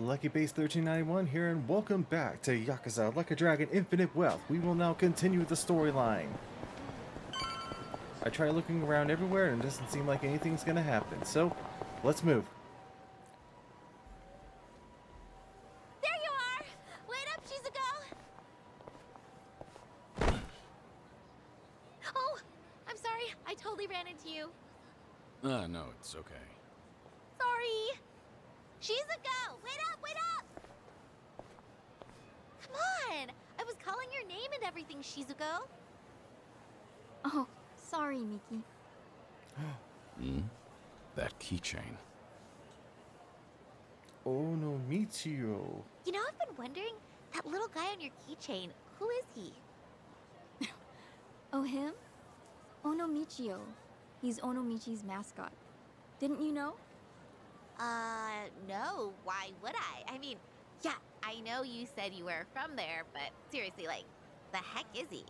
Lucky Base 1391 here, and welcome back to Yakuza Like a Dragon Infinite Wealth. We will now continue the storyline. I try looking around everywhere and it doesn't seem like anything's gonna happen, so let's move. There you are! Wait up, Shizuko! Oh, I'm sorry. I totally ran into you. No, it's okay. Sorry. Shizuko! Wait up, wait up! Come on! I was calling your name and everything, Shizuko. Oh, sorry, Miki. That keychain. Oh no, Michio. You know, I've been wondering, that little guy on your keychain, who is he? Oh, him? Onomichio. He's Onomichi's mascot. Didn't you know? No. Why would I? I mean, yeah, I know you said you were from there, but seriously, like, the heck is he?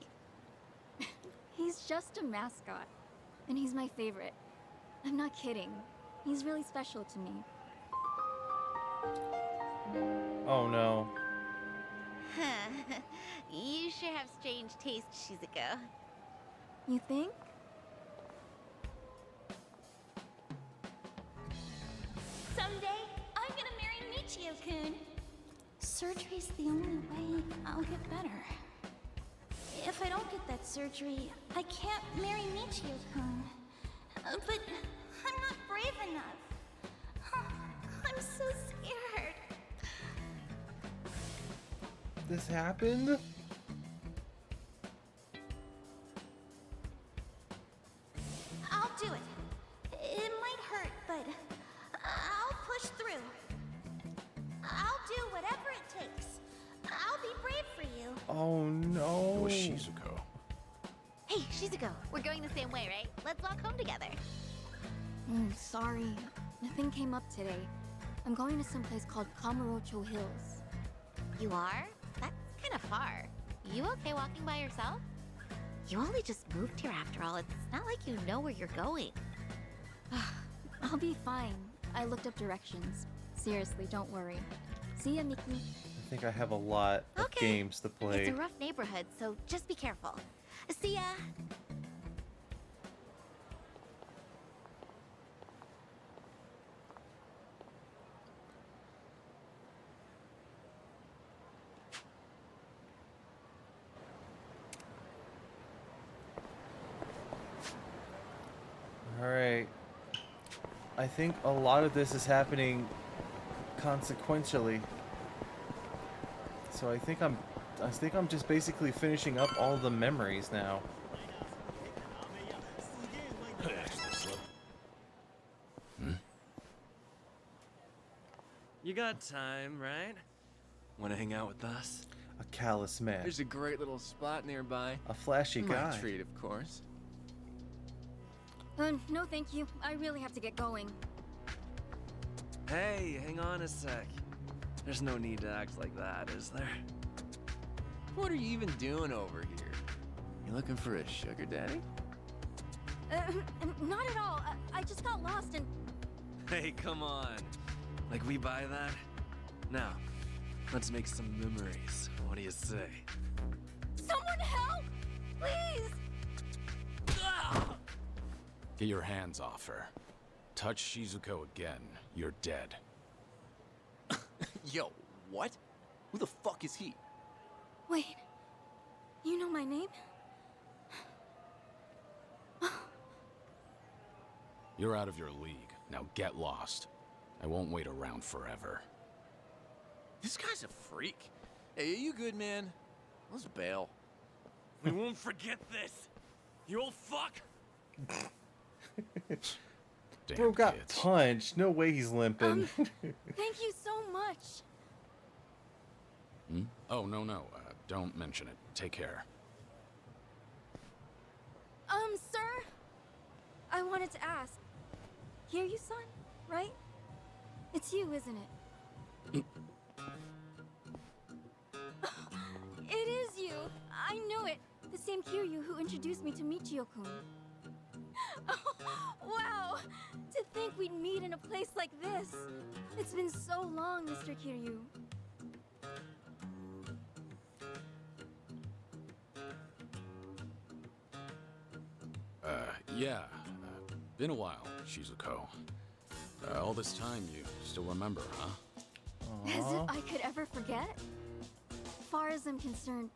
He's just a mascot. And he's my favorite. I'm not kidding. He's really special to me. Oh no. You sure have strange taste, Shizuko. You think? Someday, I'm gonna marry Michio-kun. Surgery's the only way I'll get better. If I don't get that surgery, I can't marry Michio-kun. But I'm not brave enough. I'm so scared. This happened? I'll do it. It might hurt, but I'll push through. I'll do whatever it takes. I'll be brave for you. Oh It no. was Shizuko. Hey, Shizuko, we're going the same way, right? Let's walk home together. Sorry. Nothing came up today. I'm going to some place called Kamurocho Hills. You are? That's kind of far. You okay walking by yourself? You only just moved here after all. It's not like you know where you're going. I'll be fine. I looked up directions. Seriously, don't worry. See ya, Miki. I think I have a lot of Okay. games to play. It's a rough neighborhood, so just be careful. See ya! Alright. I think a lot of this is happening consequentially. So I think I'm just basically finishing up all the memories now. You got time, right? Want to hang out with us? A callous man. There's a great little spot nearby. A flashy My guy. treat, of course. No thank you. I really have to get going. Hey, hang on a sec. There's no need to act like that, is there? What are you even doing over here? You looking for a sugar daddy? Not at all. I just got lost and... Hey, come on. Like we buy that? Now, let's make some memories. What do you say? Someone help! Please! Get your hands off her. Touch Shizuko again, you're dead. Yo, what? Who the fuck is he? Wait. You know my name? You're out of your league. Now get lost. I won't wait around forever. This guy's a freak. Hey, are you good, man? Let's bail. We won't forget this. You old fuck. Damn Bro got kids. punched. No way he's limping. Thank you so much. Hmm? Oh, no. Don't mention it. Take care. Sir? I wanted to ask. Kiryu-san, right? It's you, isn't it? It is you! I knew it! The same Kiryu who introduced me to Michio-kun. Oh, wow! To think we'd meet in a place like this. It's been so long, Mr. Kiryu. Yeah. Been a while, Shizuko. All this time, you still remember, huh? As Aw. if I could ever forget. Far as I'm concerned,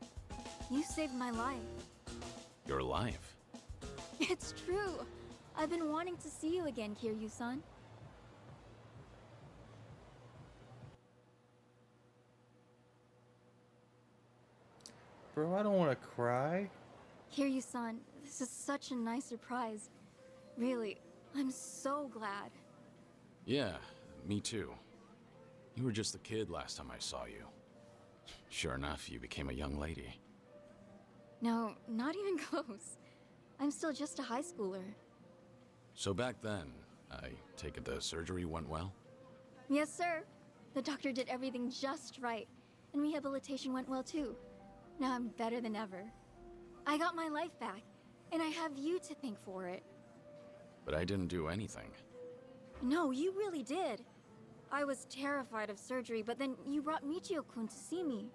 you saved my life. Your life? It's true. I've been wanting to see you again, Kiryu-san. Bro, I don't want to cry. Kiryu-san, this is such a nice surprise. Really, I'm so glad. Yeah, me too. You were just a kid last time I saw you. Sure enough, you became a young lady. No, not even close. I'm still just a high schooler. So back then, I take it the surgery went well? Yes, sir. The doctor did everything just right, and rehabilitation went well too. Now I'm better than ever. I got my life back, and I have you to thank for it. But I didn't do anything. No, you really did. I was terrified of surgery, but then you brought Michio-kun to see me.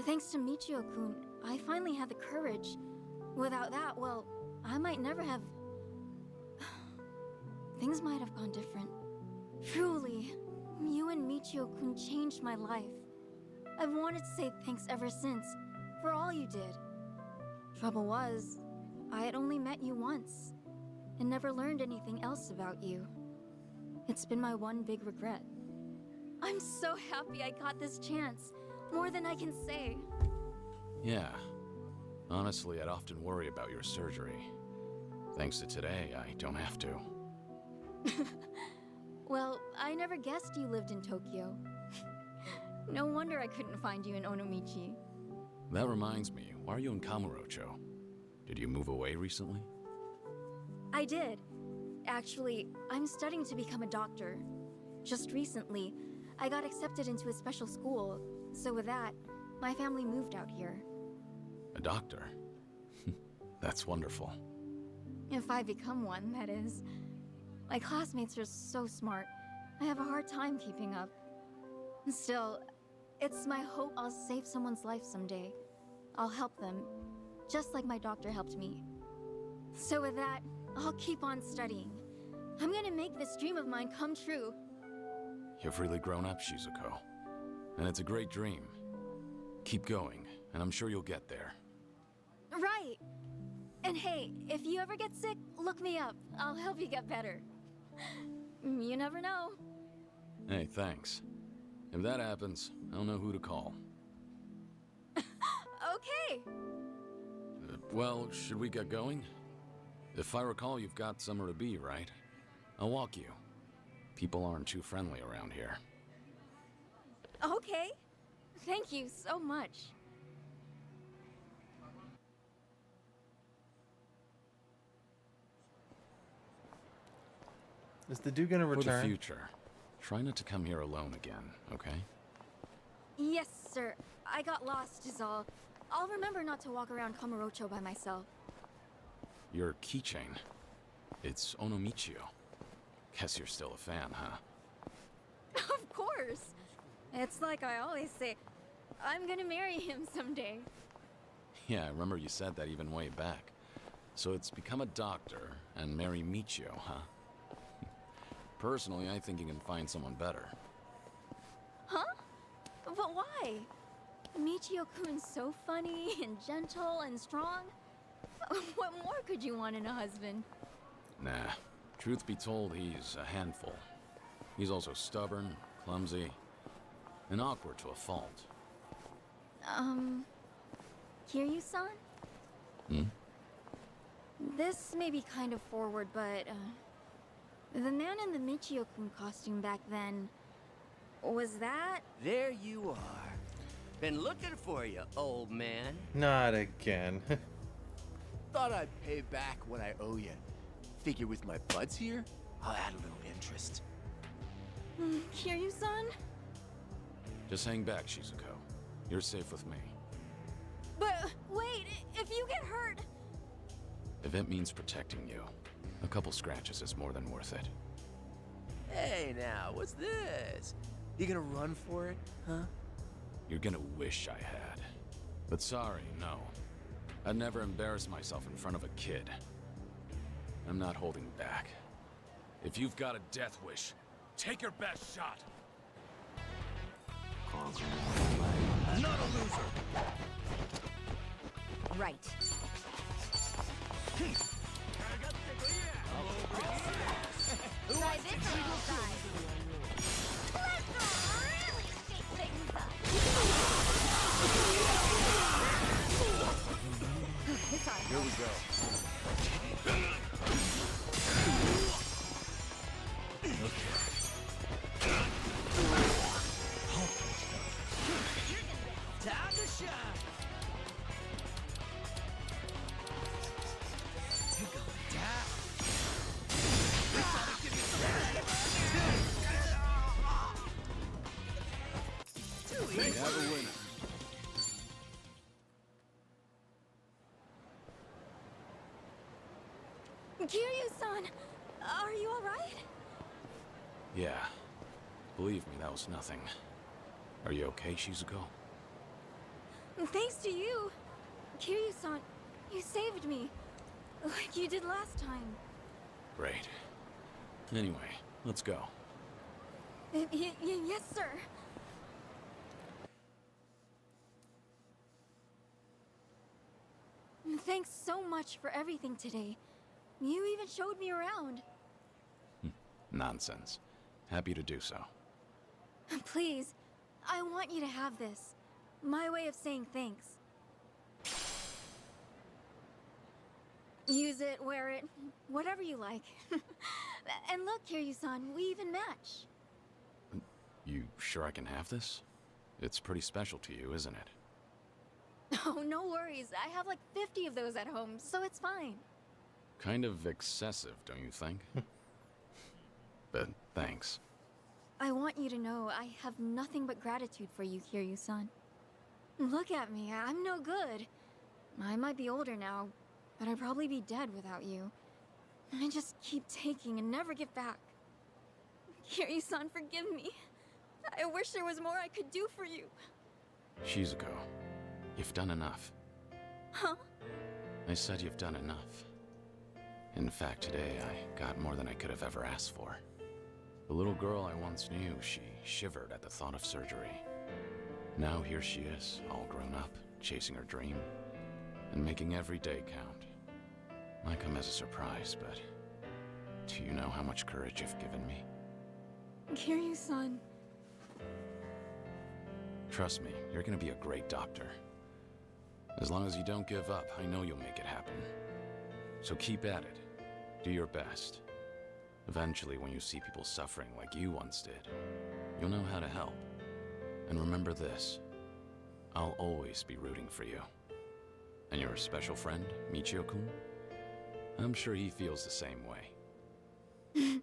Thanks to Michio-kun, I finally had the courage. Without that, well, I might never have... Things might have gone different. Truly, you and Michio-kun changed my life. I've wanted to say thanks ever since, for all you did. Trouble was, I had only met you once, and never learned anything else about you. It's been my one big regret. I'm so happy I got this chance, more than I can say. Yeah. Honestly, I'd often worry about your surgery. Thanks to today, I don't have to. Well, I never guessed you lived in Tokyo. No wonder I couldn't find you in Onomichi. That reminds me, why are you in Kamurocho? Did you move away recently? I did. Actually, I'm studying to become a doctor. Just recently, I got accepted into a special school, so with that, my family moved out here. A doctor? That's wonderful. If I become one, that is. My classmates are so smart. I have a hard time keeping up. Still, it's my hope I'll save someone's life someday. I'll help them, just like my doctor helped me. So with that, I'll keep on studying. I'm gonna make this dream of mine come true. You've really grown up, Shizuko. And it's a great dream. Keep going, and I'm sure you'll get there. Right! And hey, if you ever get sick, look me up. I'll help you get better. You never know. Hey, thanks. If that happens, I'll know who to call. Okay! Well, should we get going? If I recall, you've got somewhere to be, right? I'll walk you. People aren't too friendly around here. Okay. Thank you so much. Is the dude gonna For the return? future, try not to come here alone again, okay? Yes, sir. I got lost is all. I'll remember not to walk around Kamurocho by myself. Your keychain. It's Onomichio. Guess you're still a fan, huh? Of course. It's like I always say, I'm gonna marry him someday. Yeah, I remember you said that even way back. So it's become a doctor and marry Michio, huh? Personally, I think you can find someone better. Huh? But why? Michio-kun's so funny and gentle and strong. What more could you want in a husband? Nah. Truth be told, he's a handful. He's also stubborn, clumsy, and awkward to a fault. Kiryu-san? Hmm? This may be kind of forward, but, the man in the Michio-kun costume back then, was that? There you are. Been looking for you, old man. Not again. Thought I'd pay back what I owe you. Figure with my buds here, I'll add a little interest. Kiryu-san? Just hang back, Shizuko. You're safe with me. But, wait, if you get hurt... If it means protecting you, a couple scratches is more than worth it. Hey now, what's this? You gonna run for it, huh? You're gonna wish I had. But sorry, no. I'd never embarrass myself in front of a kid. I'm not holding back. If you've got a death wish, take your best shot. Not a loser! Right. Try this on all sides. Let's really shake things up. It's on. Here we go. Time to shine! You're going down! We have a winner. Kiryu-san, are you alright? Yeah. Believe me, that was nothing. Are you okay, Shizuko? Thanks to you. Kiryu-san, you saved me. Like you did last time. Great. Anyway, let's go. Yes, sir. Thanks so much for everything today. You even showed me around. Nonsense. Happy to do so. Please, I want you to have this. My way of saying thanks. Use it, wear it, whatever you like. And look, Kiryu-san, we even match. You sure I can have this? It's pretty special to you, isn't it? Oh, no worries. I have like 50 of those at home, so it's fine. Kind of excessive, don't you think? But thanks. I want you to know I have nothing but gratitude for you, Kiryu-san. Look at me, I'm no good. I might be older now, but I'd probably be dead without you. I just keep taking and never give back. Kiryu-san, forgive me. I wish there was more I could do for you. Shizuko, you've done enough. Huh? I said you've done enough. In fact, today I got more than I could have ever asked for. The little girl I once knew, she shivered at the thought of surgery. Now here she is, all grown up, chasing her dream, and making every day count. Might come as a surprise, but do you know how much courage you've given me? Kiryu-san. Trust me, you're gonna be a great doctor. As long as you don't give up, I know you'll make it happen. So keep at it. Do your best. Eventually, when you see people suffering like you once did, you'll know how to help. And remember this, I'll always be rooting for you. And your special friend, Michio-kun? I'm sure he feels the same way.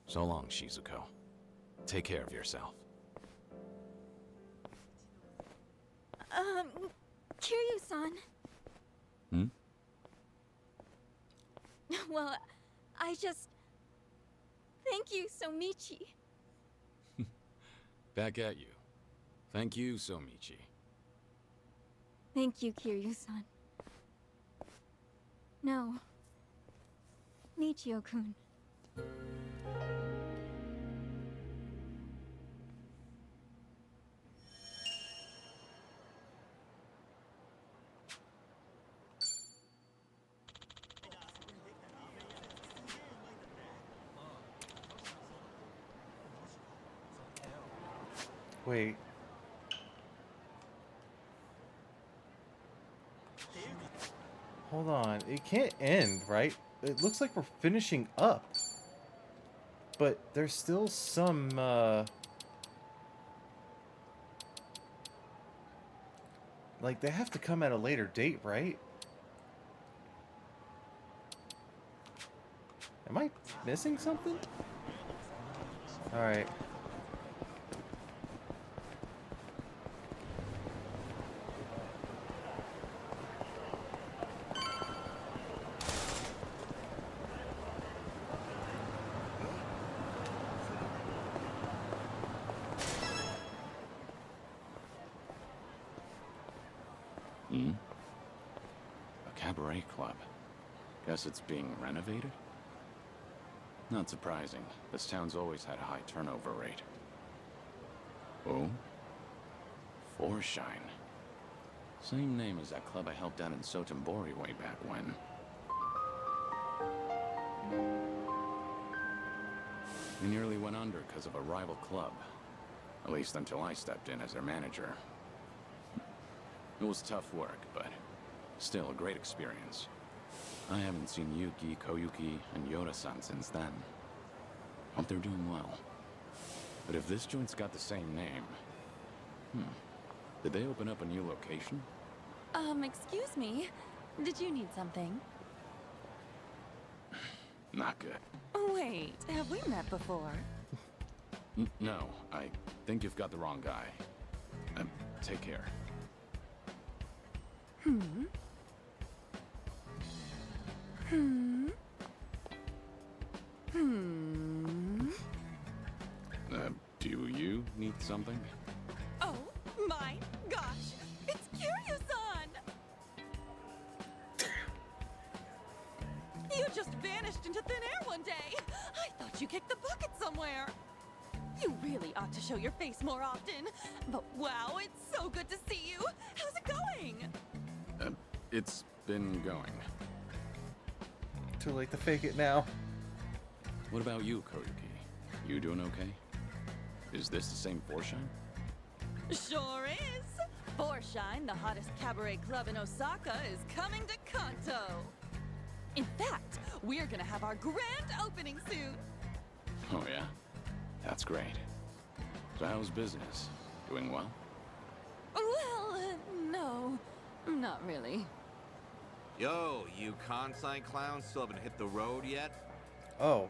So long, Shizuko. Take care of yourself. Kiryu-san. Hmm? Well, I just... Thank you, Somichi. Back at you. Thank you, Somichi. Thank you, Kiryu-san. No. Michio-kun. Wait. Hold on. It can't end, right? It looks like we're finishing up. But there's still some, like, they have to come at a later date, right? Am I missing something? Alright. Hmm? A cabaret club. Guess it's being renovated? Not surprising. This town's always had a high turnover rate. Oh? Forshine. Same name as that club I helped out in Sotenbori way back when. They nearly went under because of a rival club. At least until I stepped in as their manager. It was tough work, but still a great experience. I haven't seen Yuki, Koyuki, and Yoda-san since then. Hope they're doing well. But if this joint's got the same name... Did they open up a new location? Excuse me. Did you need something? Not good. Wait, have we met before? No, I think you've got the wrong guy. Take care. Do you need something? Oh my gosh! It's Kiryu-san! You just vanished into thin air one day! I thought you kicked the bucket somewhere! You really ought to show your face more often! But wow, it's so good to see you! How's it going? It's been going. Too late to fake it now. What about you, Koyuki? You doing okay? Is this the same Forshine? Sure is! Forshine, the hottest cabaret club in Osaka, is coming to Kanto! In fact, we're gonna have our grand opening soon! Oh yeah? That's great. So how's business? Doing well? Well, no. Not really. Yo, you Kansai clowns still haven't hit the road yet? Oh.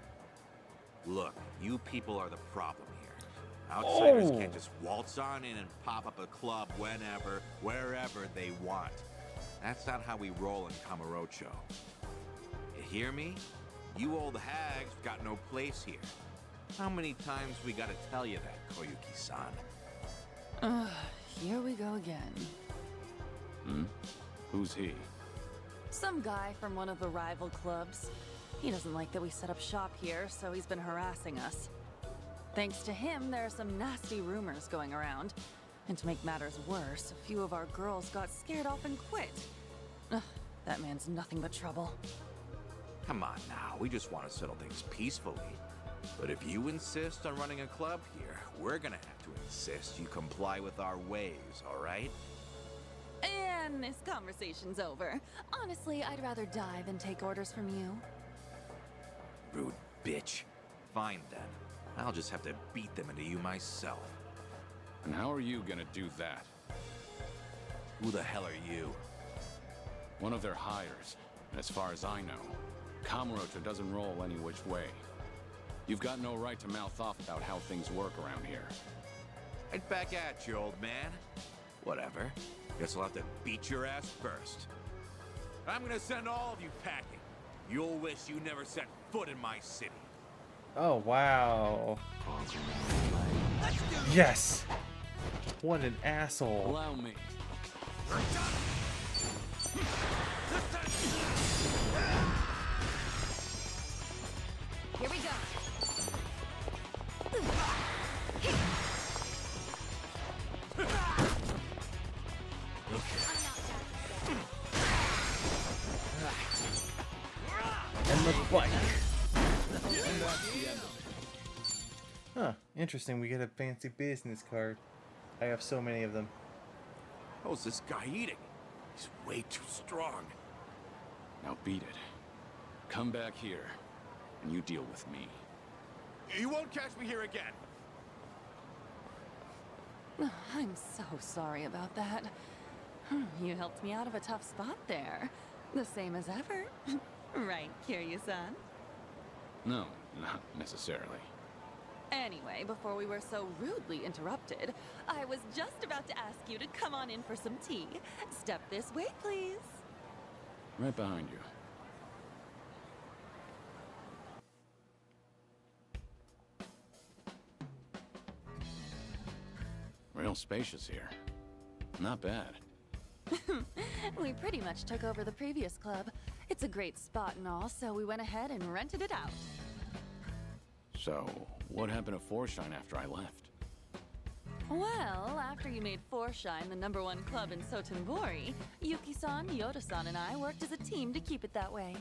Look, you people are the problem here. Outsiders Oh. can't just waltz on in and pop up a club whenever, wherever they want. That's not how we roll in Kamurocho. You hear me? You old hags got no place here. How many times we gotta tell you that, Koyuki-san? Here we go again. Who's he? Some guy from one of the rival clubs. He doesn't like that we set up shop here, so he's been harassing us. Thanks to him, there are some nasty rumors going around. And to make matters worse, a few of our girls got scared off and quit. Ugh, that man's nothing but trouble. Come on now, we just want to settle things peacefully. But if you insist on running a club here, we're gonna have to insist you comply with our ways, all right? And this conversation's over. Honestly, I'd rather die than take orders from you. Rude bitch. Fine then. I'll just have to beat them into you myself. And how are you gonna do that? Who the hell are you? One of their hires. And as far as I know, Kamurocho doesn't roll any which way. You've got no right to mouth off about how things work around here. Right back at you, old man. Whatever. Guess I'll have to beat your ass first. I'm gonna send all of you packing. You'll wish you never set foot in my city. Oh, wow. Yes! What an asshole. Allow me. Here we go. And the bike. Huh, interesting. We get a fancy business card. I have so many of them. How's this guy eating? He's way too strong. Now beat it. Come back here, and you deal with me. You won't catch me here again. I'm so sorry about that. You helped me out of a tough spot there. The same as ever. Right, Kiryu-san? No, not necessarily. Anyway, before we were so rudely interrupted, I was just about to ask you to come on in for some tea. Step this way, please. Right behind you. Real spacious here. Not bad. We pretty much took over the previous club. It's a great spot and all, so we went ahead and rented it out. So, what happened to Forshine after I left? Well, after you made Forshine the #1 club in Sotenbori, Yuki-san, Yoda-san, and I worked as a team to keep it that way.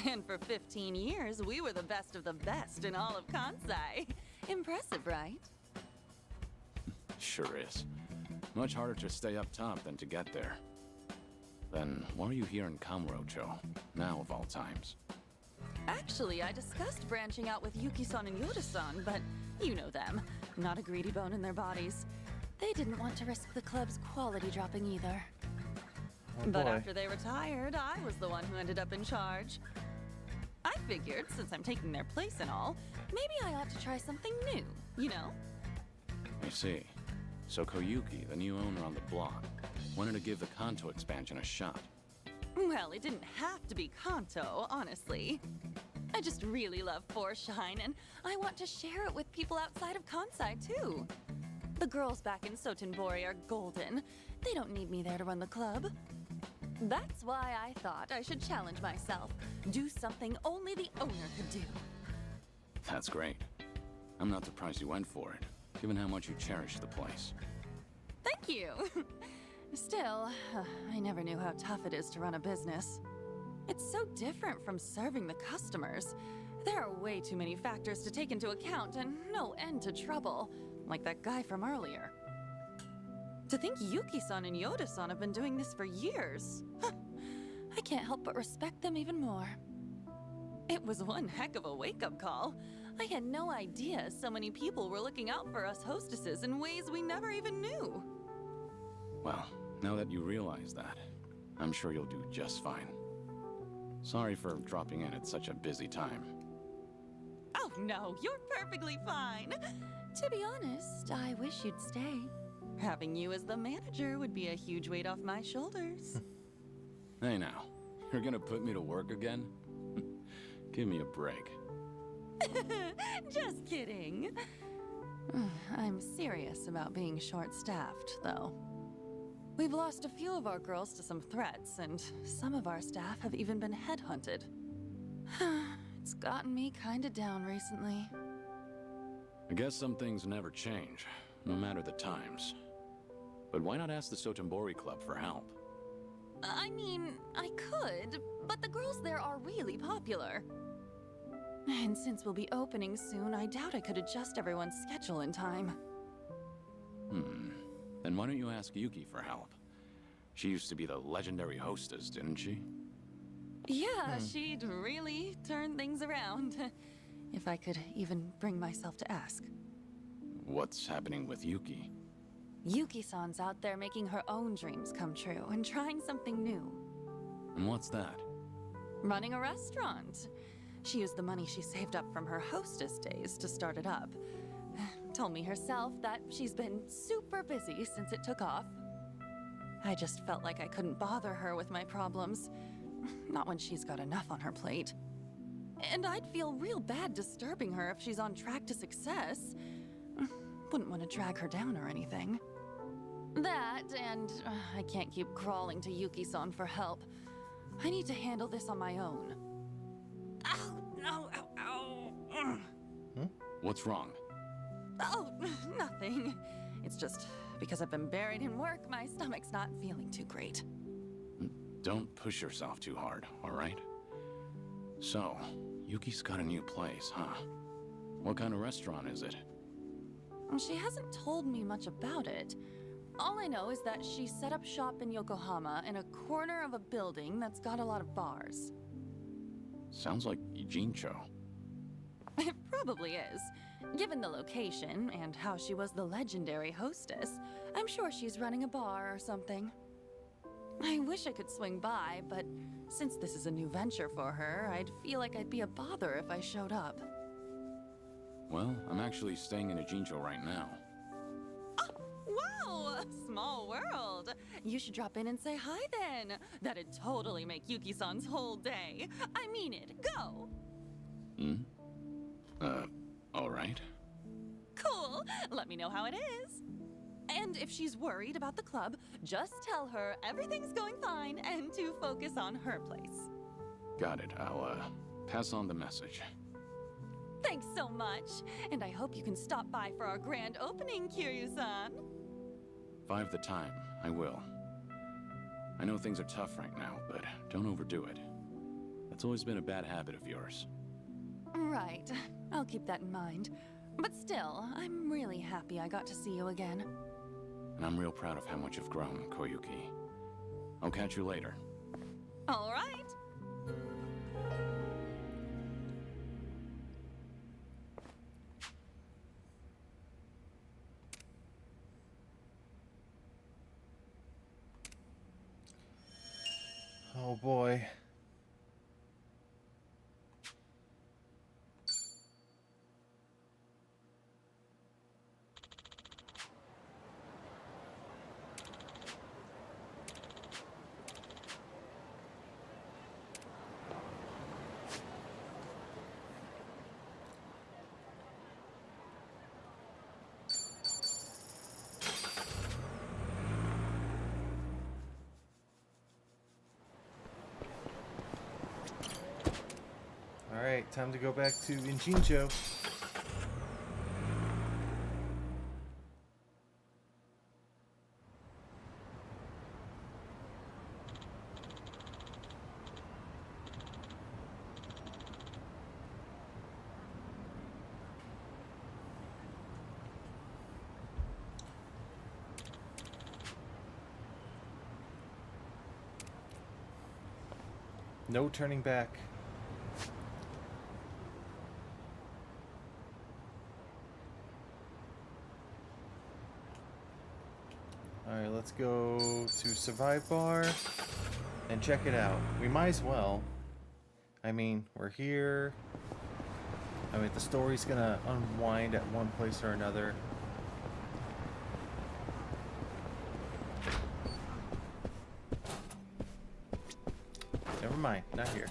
And for 15 years, we were the best of the best in all of Kansai. Impressive, right? Sure is. Much harder to stay up top than to get there. Then, why are you here in Kamurocho, now of all times? Actually, I discussed branching out with Yuki-san and Yoda-san, but you know them. Not a greedy bone in their bodies. They didn't want to risk the club's quality dropping either. Oh, But boy. after they retired, I was the one who ended up in charge. I figured, since I'm taking their place and all, maybe I ought to try something new, you know? I see. So Koyuki, the new owner on the block, wanted to give the Kanto expansion a shot. Well, it didn't have to be Kanto, honestly. I just really love Forshine, and I want to share it with people outside of Kansai, too. The girls back in Sotenbori are golden. They don't need me there to run the club. That's why I thought I should challenge myself. Do something only the owner could do. That's great. I'm not surprised you went for it, given how much you cherish the place. Thank you. Still, I never knew how tough it is to run a business. It's so different from serving the customers. There are way too many factors to take into account and no end to trouble, like that guy from earlier. To think Yuki-san and Yoda-san have been doing this for years. I can't help but respect them even more. It was one heck of a wake-up call. I had no idea so many people were looking out for us hostesses in ways we never even knew. Well, now that you realize that, I'm sure you'll do just fine. Sorry for dropping in at such a busy time. Oh no, you're perfectly fine. To be honest, I wish you'd stay. Having you as the manager would be a huge weight off my shoulders. Hey now, you're gonna put me to work again? Give me a break. Just kidding. I'm serious about being short-staffed, though. We've lost a few of our girls to some threats, and some of our staff have even been headhunted. It's gotten me kinda down recently. I guess some things never change, no matter the times. But why not ask the Sotenbori Club for help? I mean, I could, but the girls there are really popular. And since we'll be opening soon, I doubt I could adjust everyone's schedule in time. Then why don't you ask Yuki for help? She used to be the legendary hostess, didn't she? Yeah, she'd really turn things around. If I could even bring myself to ask. What's happening with Yuki? Yuki-san's out there making her own dreams come true and trying something new. And what's that? Running a restaurant. She used the money she saved up from her hostess days to start it up. Told me herself that she's been super busy since it took off. I just felt like I couldn't bother her with my problems. Not when she's got enough on her plate. And I'd feel real bad disturbing her if she's on track to success. Wouldn't want to drag her down or anything. That, and I can't keep crawling to Yuki-san for help. I need to handle this on my own. Ow, no, ow, ow. What's wrong? Oh, nothing. It's just because I've been buried in work, my stomach's not feeling too great. Don't push yourself too hard, all right? So, Yuki's got a new place, huh? What kind of restaurant is it? She hasn't told me much about it. All I know is that she set up shop in Yokohama in a corner of a building that's got a lot of bars. Sounds like Ijincho. It probably is. Given the location and how she was the legendary hostess, I'm sure she's running a bar or something. I wish I could swing by, but since this is a new venture for her, I'd feel like I'd be a bother if I showed up. Well, I'm actually staying in Ijincho right now. Wow! Small world! You should drop in and say hi then. That'd totally make Yuki-san's whole day. I mean it. Go! All right. Cool! Let me know how it is. And if she's worried about the club, just tell her everything's going fine and to focus on her place. Got it. I'll, pass on the message. Thanks so much. And I hope you can stop by for our grand opening, Kiryu-san. If I have the time, I will. I know things are tough right now, but don't overdo it. That's always been a bad habit of yours. Right. I'll keep that in mind. But still, I'm really happy I got to see you again. And I'm real proud of how much you've grown, Koyuki. I'll catch you later. All right. Oh boy. Alright, time to go back to Injincho. No turning back. Alright, let's go to Survive Bar and check it out. We might as well. I mean, we're here. I mean, the story's gonna unwind at one place or another. Never mind, not here.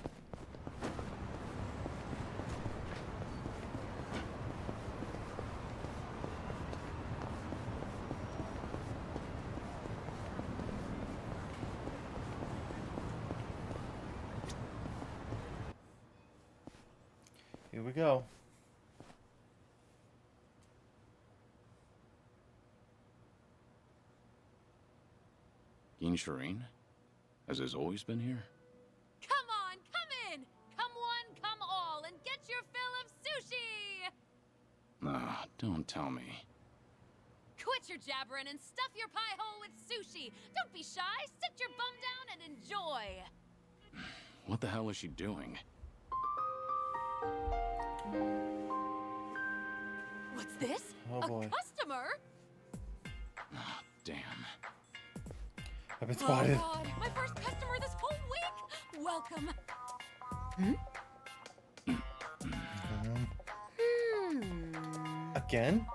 Here we go. Shireen? Has this always been here? Come on, come in! Come one, come all, and get your fill of sushi! Ah, don't tell me. Quit your jabbering and stuff your pie hole with sushi! Don't be shy, sit your bum down and enjoy! What the hell is she doing? What's this? Oh boy. A customer? Ah, damn. I've been spotted. Oh God, my first customer this whole week! Welcome. Again?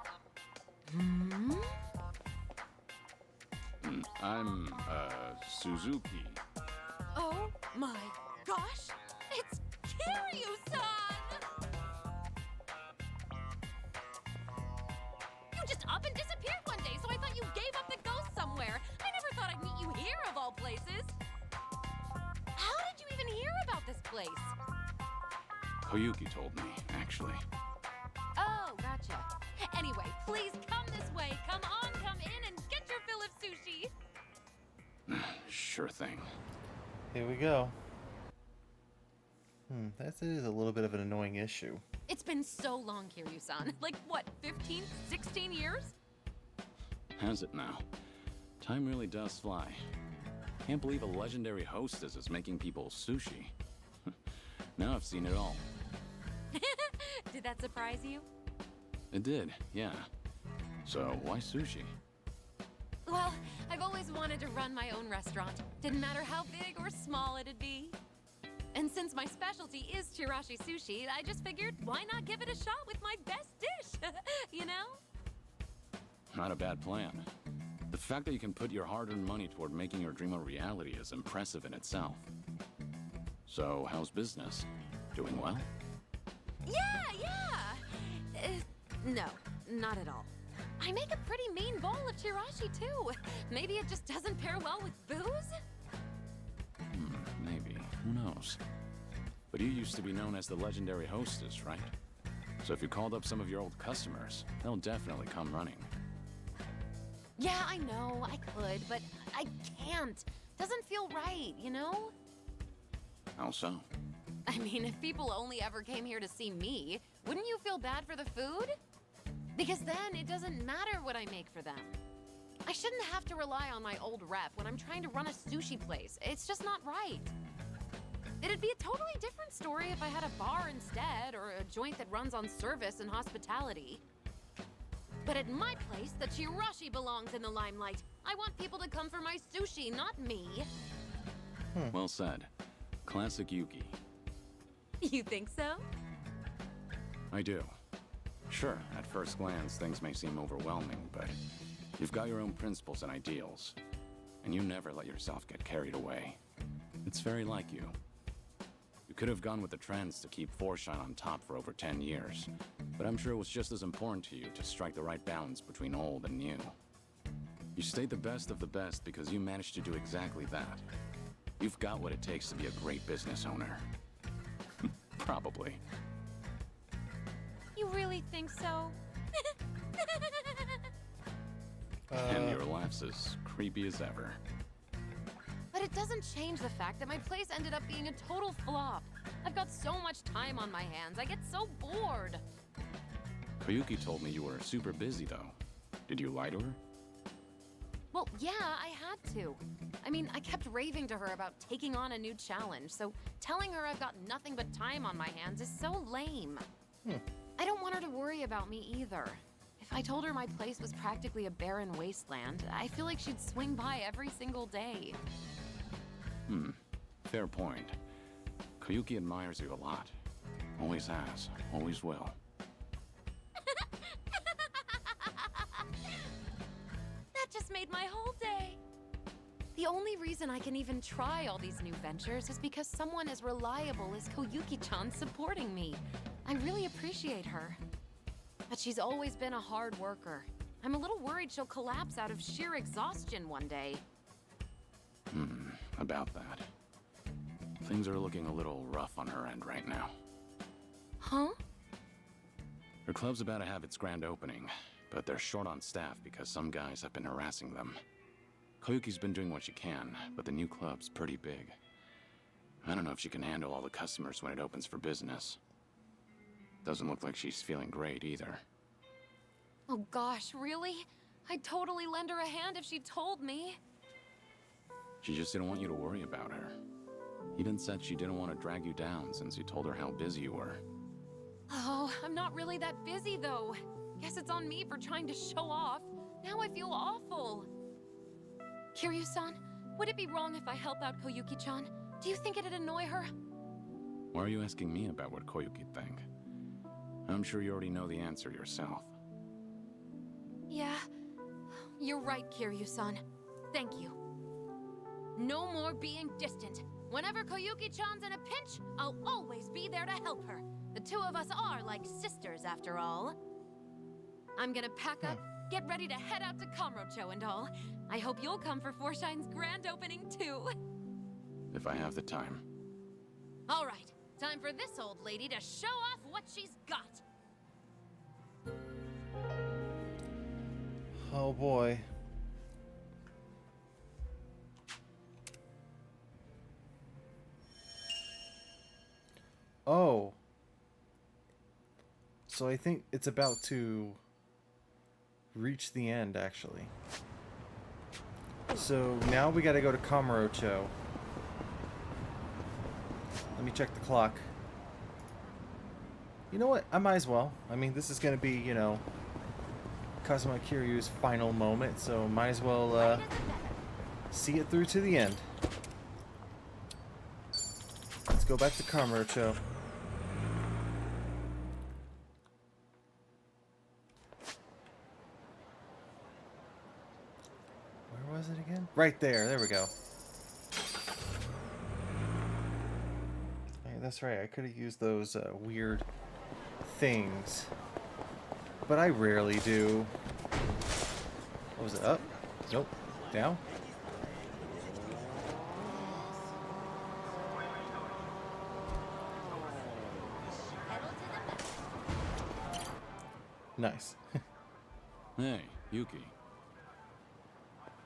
I'm, Suzuki. Oh my gosh! It's Kiryu-san! You just up and disappeared one day, so I thought you gave up the ghost somewhere. I never thought I'd meet you here, of all places. How did you even hear about this place? Koyuki told me, actually. Oh, gotcha. Anyway, please come this way. Come on, come in, and get your fill of sushi. Sure thing. Here we go. That is a little bit of an annoying issue. It's been so long, Kiryu-san. Like, what, 15, 16 years? Has it now? Time really does fly. Can't believe a legendary hostess is making people sushi. Now I've seen it all. Did that surprise you? It did, yeah. So, why sushi? Well, I've always wanted to run my own restaurant. Didn't matter how big or small it'd be. And since my specialty is chirashi sushi, I just figured, why not give it a shot with my best dish? You know? Not a bad plan. The fact that you can put your hard-earned money toward making your dream a reality is impressive in itself. So, how's business? Doing well? Yeah! No, not at all. I make a pretty mean bowl of chirashi too. Maybe it just doesn't pair well with booze? Maybe. Who knows? But you used to be known as the legendary hostess, right? So if you called up some of your old customers, they'll definitely come running. Yeah, I know, I could, but I can't. Doesn't feel right, you know? How so? I mean, if people only ever came here to see me, wouldn't you feel bad for the food? Because then it doesn't matter what I make for them. I shouldn't have to rely on my old rep when I'm trying to run a sushi place. It's just not right. It'd be a totally different story if I had a bar instead, or a joint that runs on service and hospitality. But at my place, the chirashi belongs in the limelight. I want people to come for my sushi, not me. Well said. Classic Yuki. You think so? I do. Sure, at first glance, things may seem overwhelming, but you've got your own principles and ideals, and you never let yourself get carried away. It's very like you. You could have gone with the trends to keep Foreshine on top for over 10 years, but I'm sure it was just as important to you to strike the right balance between old and new. You stayed the best of the best because you managed to do exactly that. You've got what it takes to be a great business owner. Probably. You really think so? And your laugh's as creepy as ever. But it doesn't change the fact that my place ended up being a total flop. I've got so much time on my hands, I get so bored. Koyuki told me you were super busy, though. Did you lie to her? Well, yeah, I had to. I mean, I kept raving to her about taking on a new challenge, so telling her I've got nothing but time on my hands is so lame. I don't want her to worry about me either. If I told her my place was practically a barren wasteland, I feel like she'd swing by every single day. Fair point. Koyuki admires you a lot. Always has, always will. That just made my whole day. The only reason I can even try all these new ventures is because someone as reliable as Koyuki-chan supporting me. I really appreciate her. But she's always been a hard worker. I'm a little worried she'll collapse out of sheer exhaustion one day. About that. Things are looking a little rough on her end right now. Huh? Her club's about to have its grand opening, but they're short on staff because some guys have been harassing them. Koyuki's been doing what she can, but the new club's pretty big. I don't know if she can handle all the customers when it opens for business. Doesn't look like she's feeling great either. Oh gosh, really? I'd totally lend her a hand if she told me. She just didn't want you to worry about her. Even said she didn't want to drag you down since you told her how busy you were. Oh, I'm not really that busy though. Guess it's on me for trying to show off. Now I feel awful. Kiryu-san, would it be wrong if I help out Koyuki-chan? Do you think it'd annoy her? Why are you asking me about what Koyuki'd think? I'm sure you already know the answer yourself. Yeah, you're right, Kiryu-san. Thank you. No more being distant. Whenever Koyuki-chan's in a pinch, I'll always be there to help her. The two of us are like sisters, after all. I'm gonna pack up, get ready to head out to Kamurocho and all. I hope you'll come for Forshine's grand opening, too. If I have the time. All right, time for this old lady to show off what she's got. Oh boy. Oh. So I think it's about to reach the end, actually. So now we gotta go to Kamurocho. Let me check the clock. You know what? I might as well. I mean, this is gonna be, you know, Kazuma Kiryu's final moment, so might as well see it through to the end. Let's go back to Kamurocho. Where was it again? Right there. There we go. Hey, that's right. I could have used those weird things, but I rarely do. What was it? Up? Nope. Down? Nice. Hey, Yuki.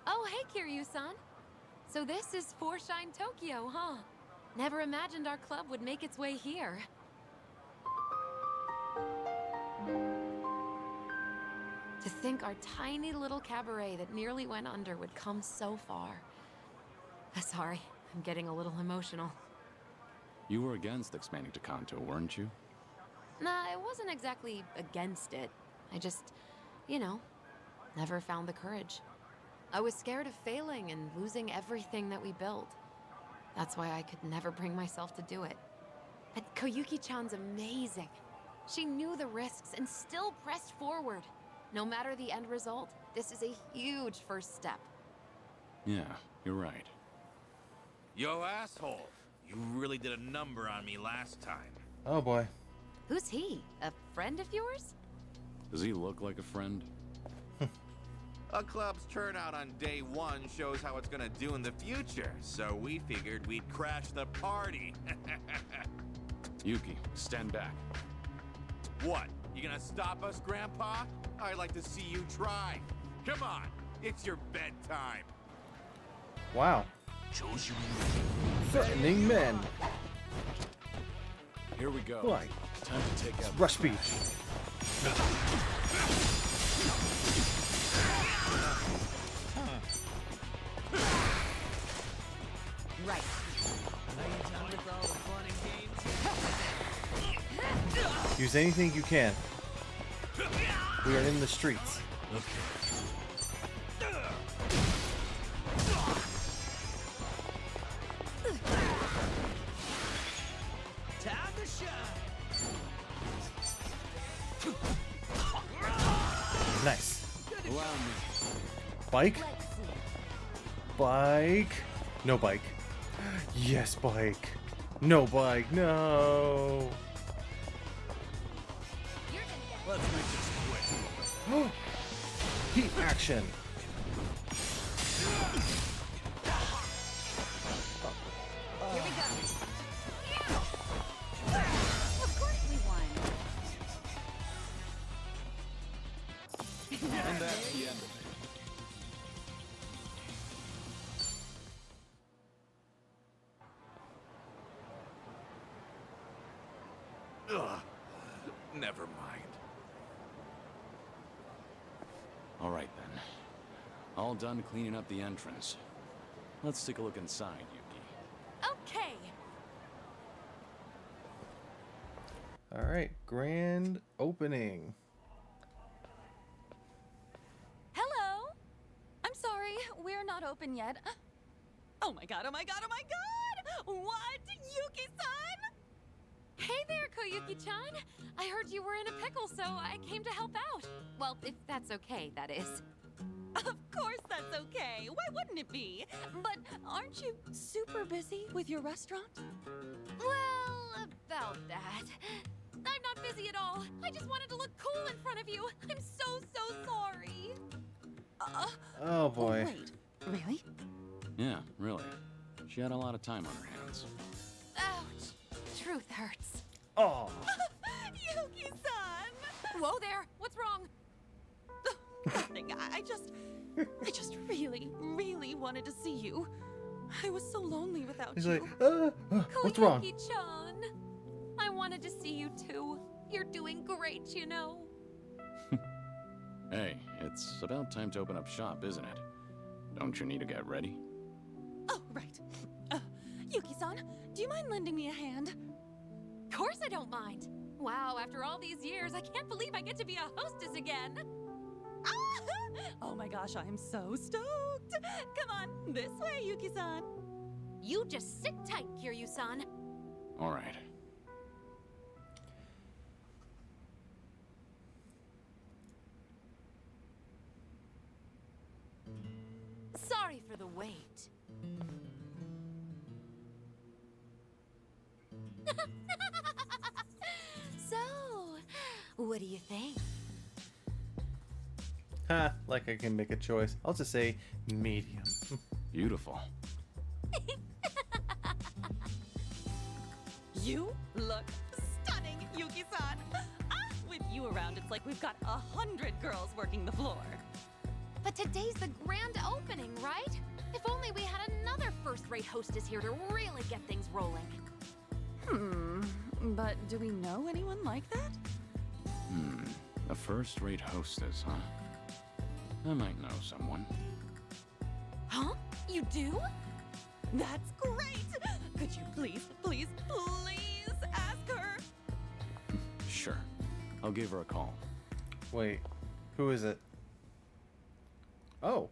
Oh, hey, Kiryu-san. So this is Foreshine Tokyo, huh? Never imagined our club would make its way here. To think our tiny little cabaret that nearly went under would come so far. Sorry, I'm getting a little emotional. You were against expanding to Kanto, weren't you? Nah, I wasn't exactly against it. I just, you know, never found the courage. I was scared of failing and losing everything that we built. That's why I could never bring myself to do it. But Koyuki-chan's amazing. She knew the risks and still pressed forward. No matter the end result, this is a huge first step. Yeah, you're right. Yo, asshole. You really did a number on me last time. Oh boy. Who's he? A friend of yours? Does he look like a friend? A club's turnout on day one shows how it's gonna do in the future, so we figured we'd crash the party. Yuki, stand back. What? You gonna stop us, Grandpa? I'd like to see you try. Come on, it's your bedtime. Wow. Threatening men. Here we go. Like, Time to take out rush speed. Right. Use anything you can. We are in the streets. Nice. Allow me. Bike? Bike? No bike. Yes, bike. No bike. No. Let's make this quick. Heat action. Here we go. Of course we won. And that's the end of it. Ugh. Never mind. All right then. All done cleaning up the entrance. Let's take a look inside, Yuki. Okay. All right, grand opening. Hello. I'm sorry, we're not open yet. Oh my god, oh my god, oh my god! What? Yuki-san? Hey there, Koyuki-chan. I heard you were in a pickle, so I came to help out. Well, if that's okay, that is. Of course that's okay. Why wouldn't it be? But aren't you super busy with your restaurant? Well, about that. I'm not busy at all. I just wanted to look cool in front of you. I'm so sorry. Oh boy. Wait, really? Yeah, really. She had a lot of time on her hands. Ouch. Truth hurts. Oh. Yuki-san! Whoa there. What's wrong? Nothing. I just really wanted to see you. I was so lonely without He's you. like, what's wrong? Koyuki-chan. I wanted to see you too. You're doing great, you know. Hey, it's about time to open up shop, isn't it? Don't you need to get ready? Oh, right. Yuki-san, do you mind lending me a hand? Of course I don't mind. Wow, after all these years, I can't believe I get to be a hostess again. Oh my gosh, I am so stoked. Come on, this way, Yuki-san. You just sit tight, Kiryu-san. All right. Sorry for the wait. So, what do you think? Ha, like I can make a choice. I'll just say medium. Beautiful. You look stunning, Yuki-san. With you around, it's like we've got 100 girls working the floor. But today's the grand opening, right? If only we had another first-rate hostess here to really get things rolling. But do we know anyone like that? A first-rate hostess, huh? I might know someone. Huh? You do? That's great! Could you please, please, please ask her? Sure. I'll give her a call. Wait, who is it? Oh.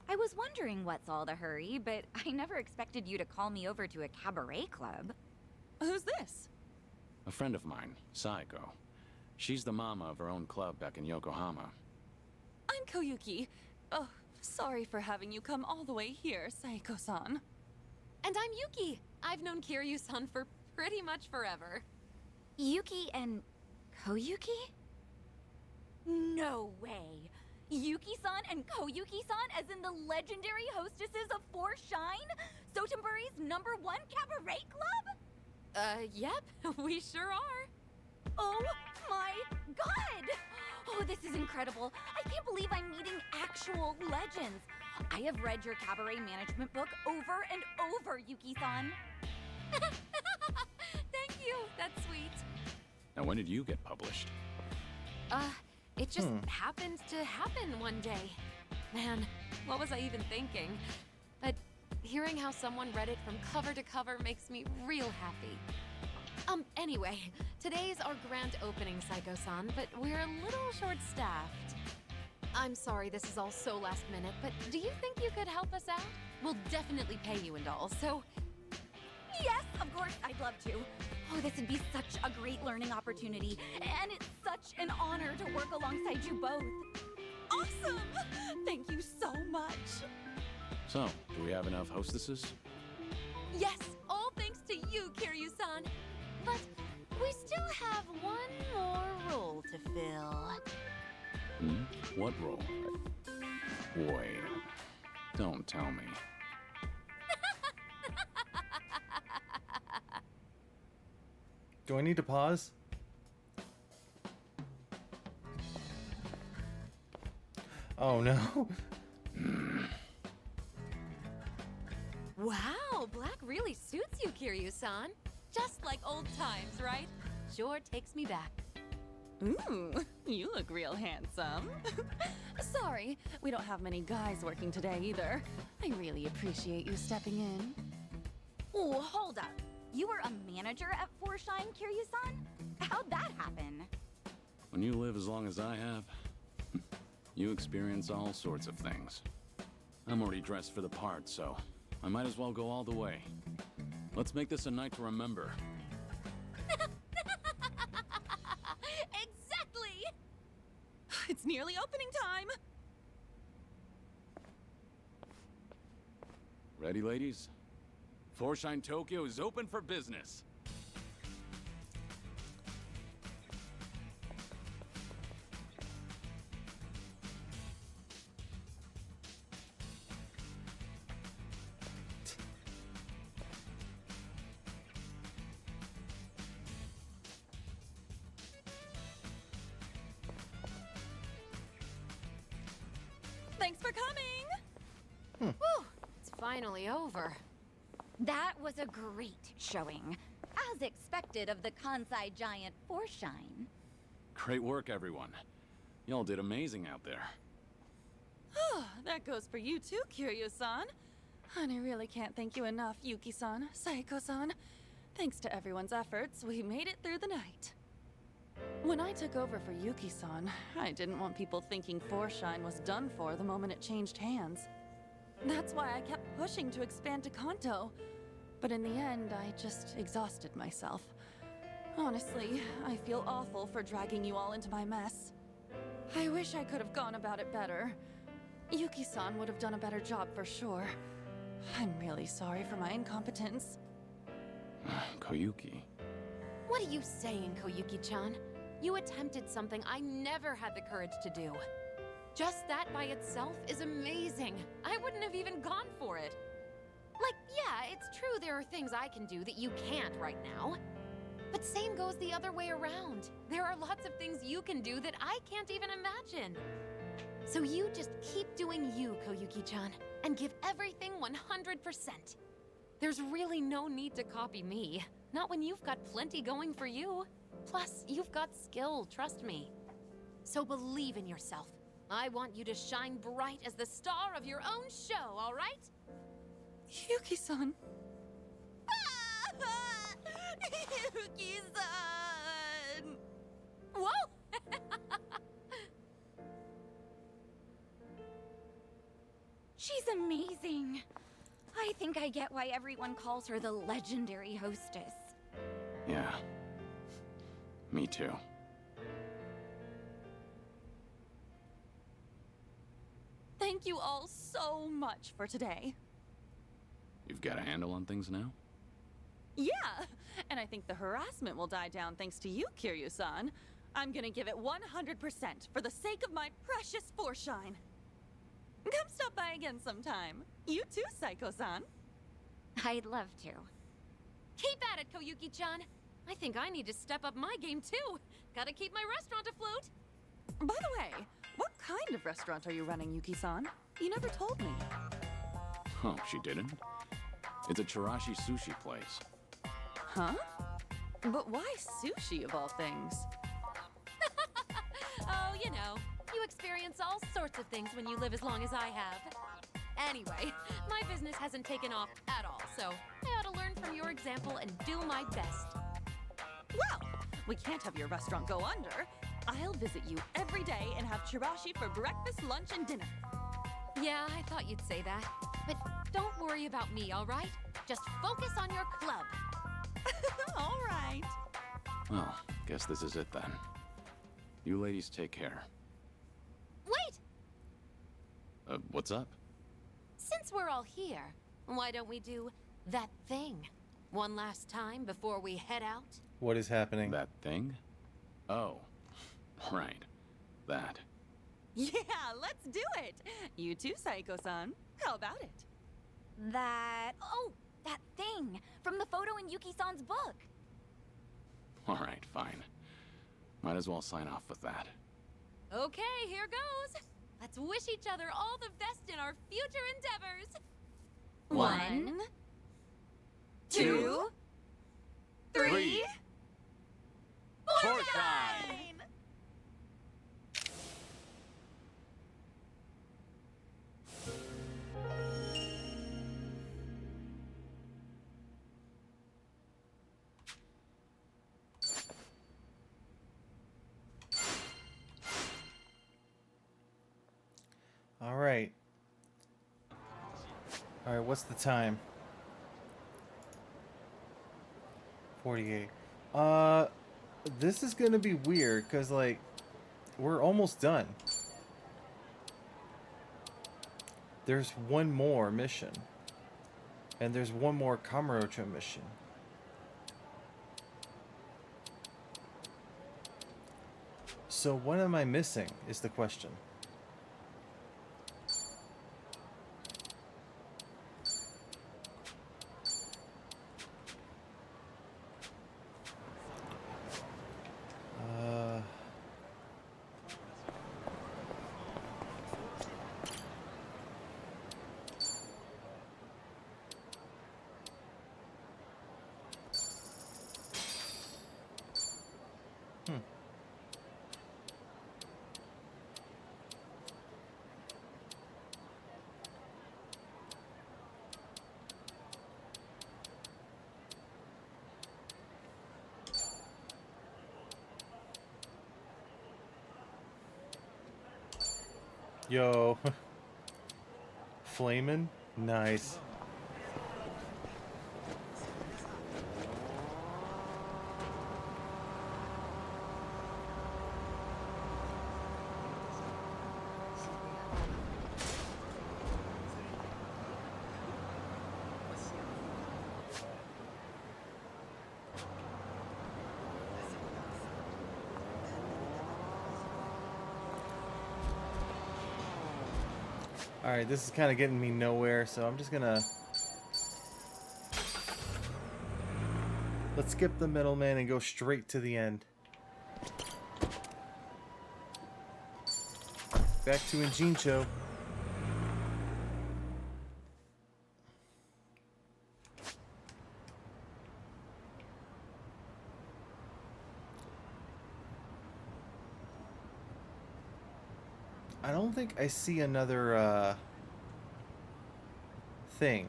I was wondering what's all the hurry, but I never expected you to call me over to a cabaret club. Who's this? A friend of mine, Saiko. She's the mama of her own club back in Yokohama. I'm Koyuki. Oh, sorry for having you come all the way here, Saiko-san. And I'm Yuki. I've known Kiryu-san for pretty much forever. Yuki and Koyuki? No way! Yuki-san and Koyuki-san as in the legendary hostesses of Four Shine? Sotenburi's #1 cabaret club? Yep, we sure are. Oh my god! Oh, this is incredible. I can't believe I'm meeting actual legends. I have read your cabaret management book over and over, Yuki-san. Thank you, that's sweet. Now, when did you get published? It just happened to happen one day. Man, what was I even thinking? But hearing how someone read it from cover to cover makes me real happy. Anyway, today's our grand opening, Saiko-san, but we're a little short-staffed. I'm sorry this is all so last minute, but do you think you could help us out? We'll definitely pay you and all, so... Yes, of course, I'd love to. Oh, this would be such a great learning opportunity, and it's such an honor to work alongside you both. Awesome! Thank you so much. So, do we have enough hostesses? Yes, all thanks to you, Kiryu-san. But we still have one more role to fill. What role? Wait. Don't tell me. Do I need to pause? Oh no. Wow, black really suits you, Kiryu-san. Just like old times, right? Sure takes me back. Ooh, you look real handsome. Sorry, we don't have many guys working today either. I really appreciate you stepping in. Oh, hold up. You were a manager at Four Shine, Kiryu-san? How'd that happen? When you live as long as I have, you experience all sorts of things. I'm already dressed for the part, so I might as well go all the way. Let's make this a night to remember. Exactly! It's nearly opening time! Ready, ladies? Four Shine Tokyo is open for business. Thanks for coming! Whew, it's finally over. That was a great showing. As expected of the Kansai giant Four Shine. Great work, everyone. Y'all did amazing out there. That goes for you too, Kiryu-san. And I really can't thank you enough, Yuki-san, Saiko-san. Thanks to everyone's efforts, we made it through the night. When I took over for Yuki-san, I didn't want people thinking Four Shine was done for the moment it changed hands. That's why I kept pushing to expand to Kanto. But in the end, I just exhausted myself. Honestly, I feel awful for dragging you all into my mess. I wish I could have gone about it better. Yuki-san would have done a better job for sure. I'm really sorry for my incompetence. Koyuki. What are you saying, Koyuki-chan? You attempted something I never had the courage to do. Just that by itself is amazing. I wouldn't have even gone for it. Like, yeah, it's true there are things I can do that you can't right now. But same goes the other way around. There are lots of things you can do that I can't even imagine. So you just keep doing you, Koyuki-chan, and give everything 100%. There's really no need to copy me. Not when you've got plenty going for you. Plus, you've got skill, trust me. So believe in yourself. I want you to shine bright as the star of your own show, all right? Yuki-san. Yuki-san! Whoa! She's amazing. I think I get why everyone calls her the legendary hostess. Yeah. Me too. Thank you all so much for today. You've got a handle on things now? Yeah, and I think the harassment will die down thanks to you, Kiryu-san. I'm gonna give it 100% for the sake of my precious Forshine. Come stop by again sometime. You too, Psycho-san. I'd love to. Keep at it, Koyuki-chan. I think I need to step up my game too. Gotta keep my restaurant afloat. By the way, what kind of restaurant are you running, Yuki-san? You never told me. Oh, she didn't? It's a Chirashi sushi place. Huh? But why sushi of all things? Oh, you know, you experience all sorts of things when you live as long as I have. Anyway, my business hasn't taken off at all, so I ought to learn from your example and do my best. Well, we can't have your restaurant go under. I'll visit you every day and have chirashi for breakfast, lunch, and dinner. Yeah, I thought you'd say that. But don't worry about me, all right? Just focus on your club. All right. Well, guess this is it then. You ladies take care. Wait! What's up? Since we're all here, why don't we do that thing one last time before we head out? What is happening? That thing? Oh, right. That. Yeah, let's do it. You too, Psycho-san. How about it? Oh, that thing from the photo in Yuki-san's book. All right, fine. Might as well sign off with that. Okay, here goes. Let's wish each other all the best in our future endeavors. 1, 2, 3. Forshine! All right. All right, what's the time? 48. This is gonna be weird because, like, we're almost done. There's one more mission. And there's one more Kamurocho mission. So what am I missing is the question. Yo. Flamin'? Nice. Alright, this is kind of getting me nowhere, so I'm just gonna... Let's skip the middleman and go straight to the end. Back to Injincho. I don't think I see another thing.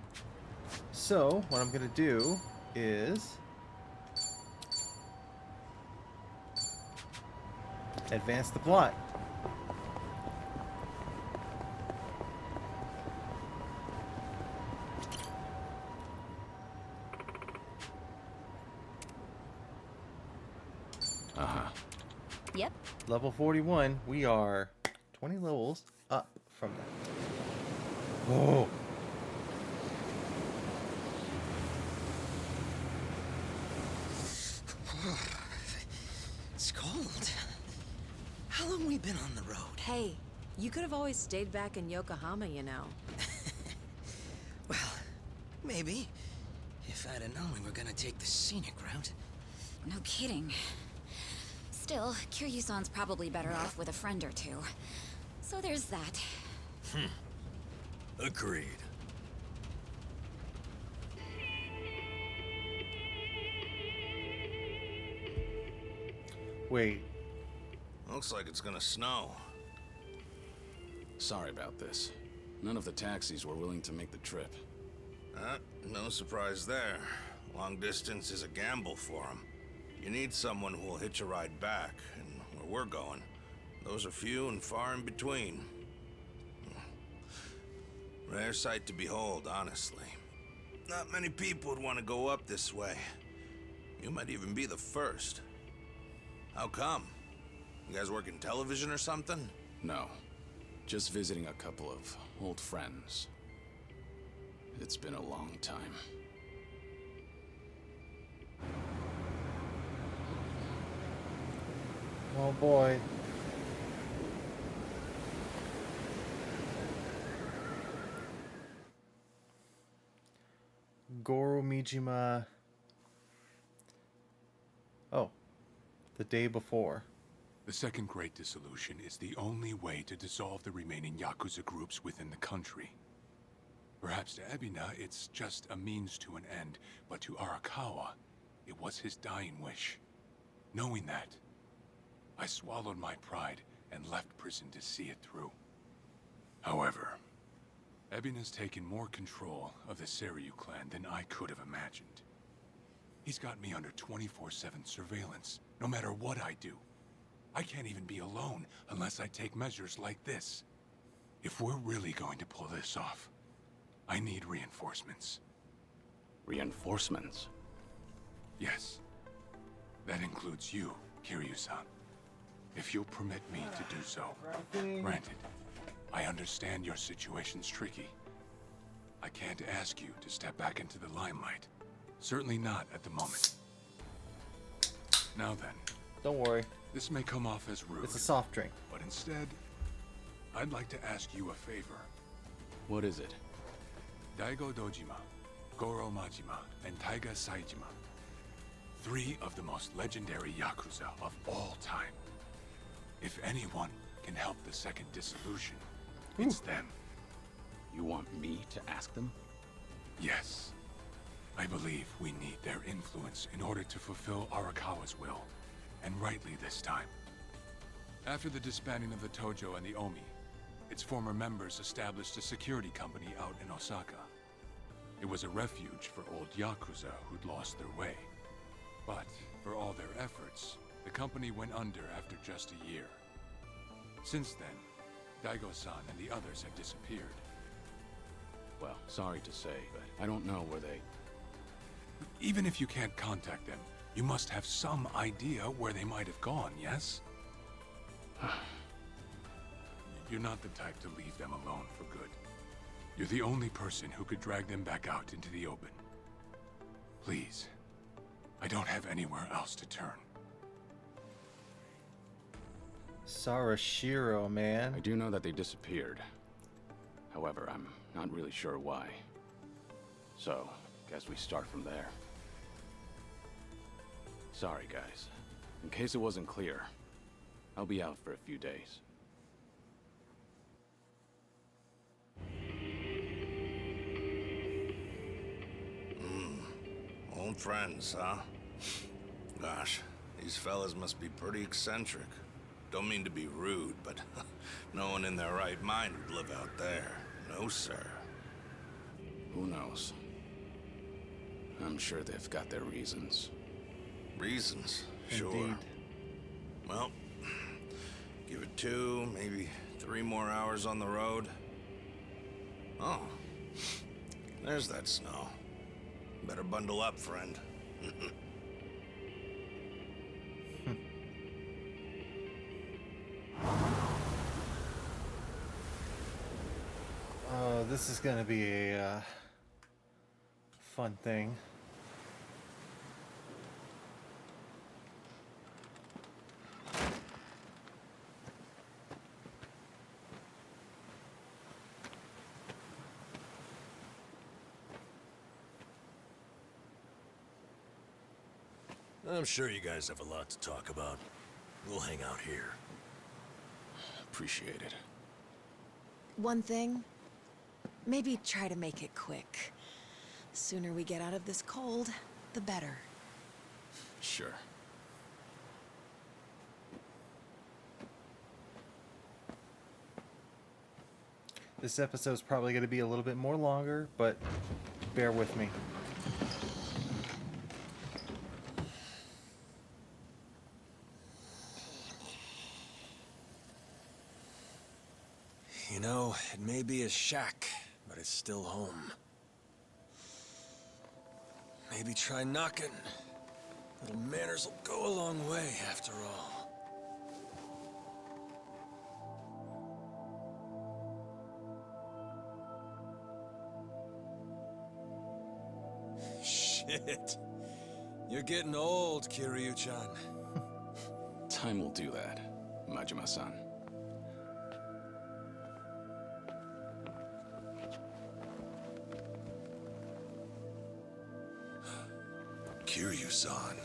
So, what I'm gonna do is advance the plot. Yep. Level 41, we are 20 levels up from that. Oh. It's cold. How long we been on the road? Hey, you could have always stayed back in Yokohama, you know. Well, maybe. If I'd have known we were gonna take the scenic route. No kidding. Still, Kiryu-san's probably better off with a friend or two. So there's that. Agreed. Wait. Looks like it's gonna snow. Sorry about this. None of the taxis were willing to make the trip. No surprise there. Long distance is a gamble for them. You need someone who will hitch a ride back, and where we're going, those are few and far in between. Rare sight to behold, honestly. Not many people would want to go up this way. You might even be the first. How come? You guys work in television or something? No. Just visiting a couple of old friends. It's been a long time. Oh boy. Goro Mijima. Oh. The day before. The Second Great Dissolution is the only way to dissolve the remaining Yakuza groups within the country. Perhaps to Ebina, it's just a means to an end, but to Arakawa, it was his dying wish. Knowing that, I swallowed my pride and left prison to see it through. However, Ebina's taken more control of the Kiryu clan than I could have imagined. He's got me under 24/7 surveillance, no matter what I do. I can't even be alone unless I take measures like this. If we're really going to pull this off, I need reinforcements. Reinforcements? Yes. That includes you, Kiryu-san. If you'll permit me to do so. Granted, I understand your situation's tricky. I can't ask you to step back into the limelight. Certainly not at the moment. Now then. Don't worry. This may come off as rude. It's a soft drink. But instead, I'd like to ask you a favor. What is it? Daigo Dojima, Goro Majima, and Taiga Saijima. 3 of the most legendary Yakuza of all time. If anyone can help the Second Dissolution, it's them. You want me to ask them? Yes. I believe we need their influence in order to fulfill Arakawa's will, and rightly this time. After the disbanding of the Tojo and the Omi, its former members established a security company out in Osaka. It was a refuge for old Yakuza who'd lost their way. But for all their efforts, the company went under after just a year. Since then, Daigo-san and the others had disappeared. Well, sorry to say, but I don't know where they... Even if you can't contact them, you must have some idea where they might have gone, yes? You're not the type to leave them alone for good. You're the only person who could drag them back out into the open. Please. I don't have anywhere else to turn. Sawashiro, man. I do know that they disappeared. However, I'm not really sure why. So, guess we start from there. Sorry, guys. In case it wasn't clear, I'll be out for a few days. Old friends, huh? Gosh, these fellas must be pretty eccentric. Don't mean to be rude, but no one in their right mind would live out there. No, sir. Who knows? I'm sure they've got their reasons. Reasons? Sure. Indeed. Well, give it 2, maybe 3 more hours on the road. Oh, there's that snow. Better bundle up, friend. This is gonna be a fun thing. I'm sure you guys have a lot to talk about. We'll hang out here. Appreciate it. One thing, maybe try to make it quick. The sooner we get out of this cold, the better. Sure. This episode's probably going to be a little bit more longer, but bear with me. You know, it may be a shack, but it's still home. Maybe try knocking. Little manners will go a long way, after all. Shit. You're getting old, Kiryu-chan. Time will do that, Majima-san. Kiryu-san.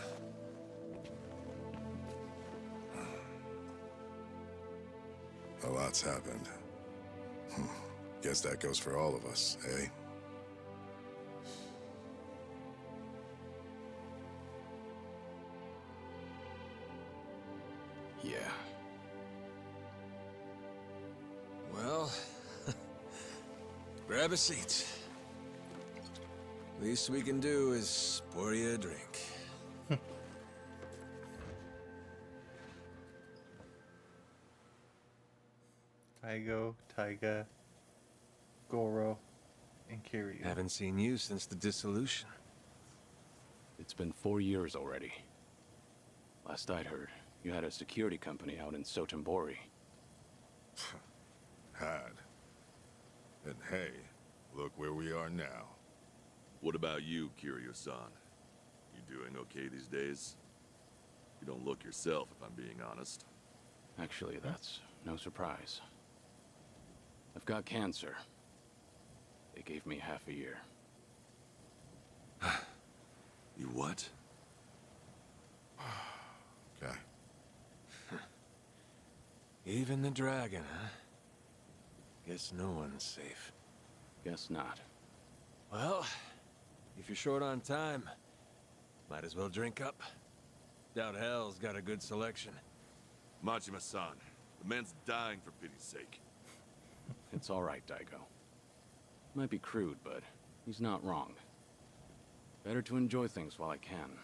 A lot's happened. Guess that goes for all of us, eh? Yeah. Well, grab a seat. Least we can do is pour you a drink. Taigo, Taiga, Goro, and Kiryu. Haven't seen you since the dissolution. It's been 4 years already. Last I'd heard, you had a security company out in Sotenbori. Had. And hey, look where we are now. What about you, Kiryu-san? You doing okay these days? You don't look yourself, if I'm being honest. Actually, that's no surprise. I've got cancer. They gave me half a year. You what? Okay. Even the dragon, huh? Guess no one's safe. Guess not. Well, if you're short on time, might as well drink up. Doubt hell's got a good selection. Majima-san, the man's dying for pity's sake. It's all right, Daigo. Might be crude, but he's not wrong. Better to enjoy things while I can.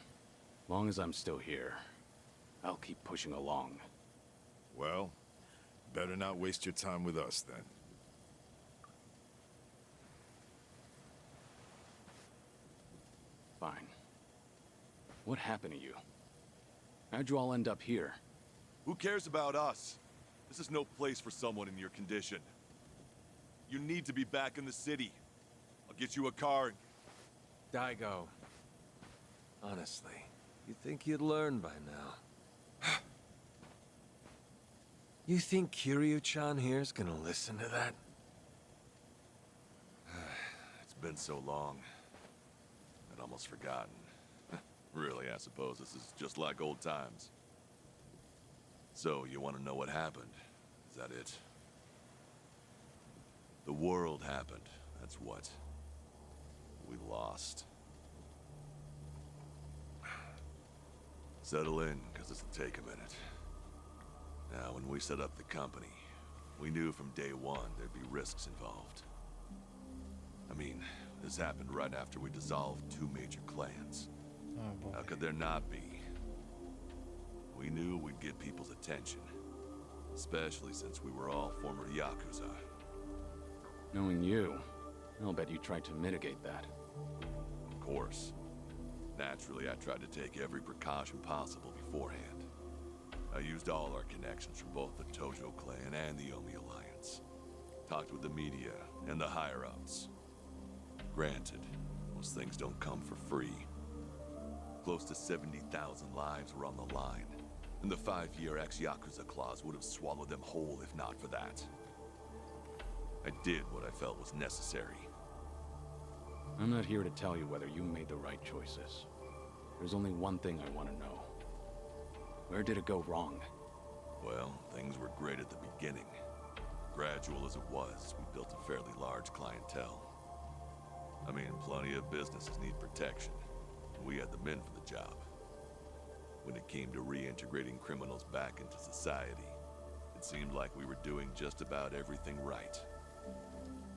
Long as I'm still here, I'll keep pushing along. Well, better not waste your time with us then. Fine. What happened to you? How'd you all end up here? Who cares about us? This is no place for someone in your condition. You need to be back in the city. I'll get you a car. Daigo. Honestly, you'd think you'd learn by now. You think Kiryu-chan here's gonna listen to that? been so long. I'd almost forgotten. Really, I suppose this is just like old times. So, you want to know what happened? Is that it? The world happened. That's what. We lost. Settle in, because this will take a minute. Now, when we set up the company, we knew from day one there'd be risks involved. I mean, this happened right after we dissolved 2 major clans. Oh boy. How could there not be? We knew we'd get people's attention. Especially since we were all former Yakuza. Knowing you, I'll bet you tried to mitigate that. Of course. Naturally, I tried to take every precaution possible beforehand. I used all our connections from both the Tojo clan and the Omi Alliance. Talked with the media and the higher-ups. Granted, most things don't come for free. Close to 70,000 lives were on the line, and the 5-year ex-Yakuza clause would have swallowed them whole if not for that. I did what I felt was necessary. I'm not here to tell you whether you made the right choices. There's only one thing I want to know. Where did it go wrong? Well, things were great at the beginning. Gradual as it was, we built a fairly large clientele. I mean, plenty of businesses need protection. We had the men for the job. When it came to reintegrating criminals back into society, it seemed like we were doing just about everything right.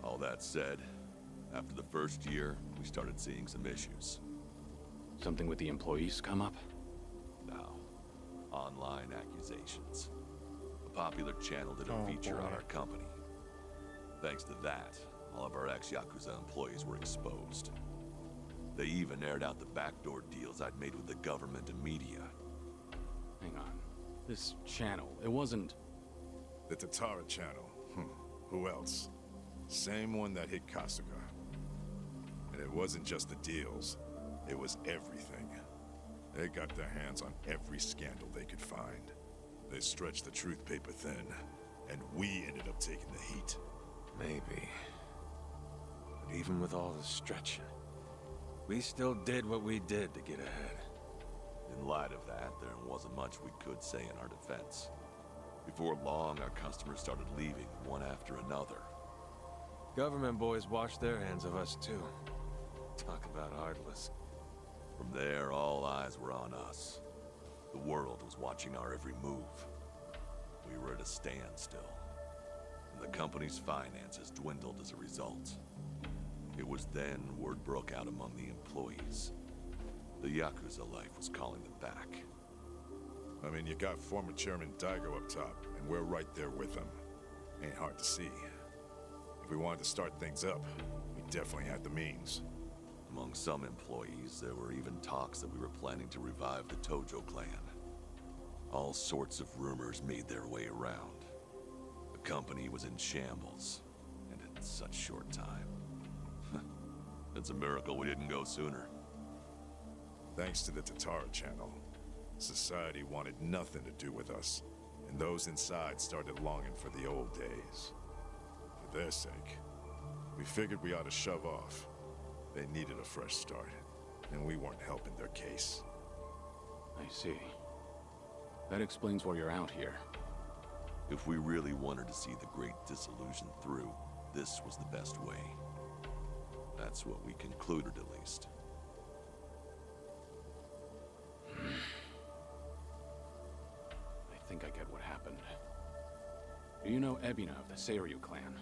All that said, after the first year, we started seeing some issues. Something with the employees come up? No. Online accusations. A popular channel did a feature on our company. Thanks to that, all of our ex-Yakuza employees were exposed. They even aired out the backdoor deals I'd made with the government and media. Hang on. This channel, it wasn't... The Tatara channel. Who else? Same one that hit Kasuga. And it wasn't just the deals. It was everything. They got their hands on every scandal they could find. They stretched the truth paper thin, and we ended up taking the heat. Maybe. But even with all the stretching, we still did what we did to get ahead. In light of that, there wasn't much we could say in our defense. Before long, our customers started leaving, one after another. Government boys washed their hands of us, too. Talk about heartless. From there, all eyes were on us. The world was watching our every move. We were at a standstill. And the company's finances dwindled as a result. It was then word broke out among the employees. The Yakuza life was calling them back. I mean, you got former Chairman Daigo up top, and we're right there with him. Ain't hard to see. If we wanted to start things up, we definitely had the means. Among some employees, there were even talks that we were planning to revive the Tojo clan. All sorts of rumors made their way around. The company was in shambles, and in such short time. It's a miracle we didn't go sooner. Thanks to the Tatara channel, society wanted nothing to do with us, and those inside started longing for the old days. For their sake, we figured we ought to shove off. They needed a fresh start, and we weren't helping their case. I see. That explains why you're out here. If we really wanted to see the Great Dissolution through, this was the best way. That's what we concluded, at least. I think I get what happened. Do you know Ebina of the Seiryu clan?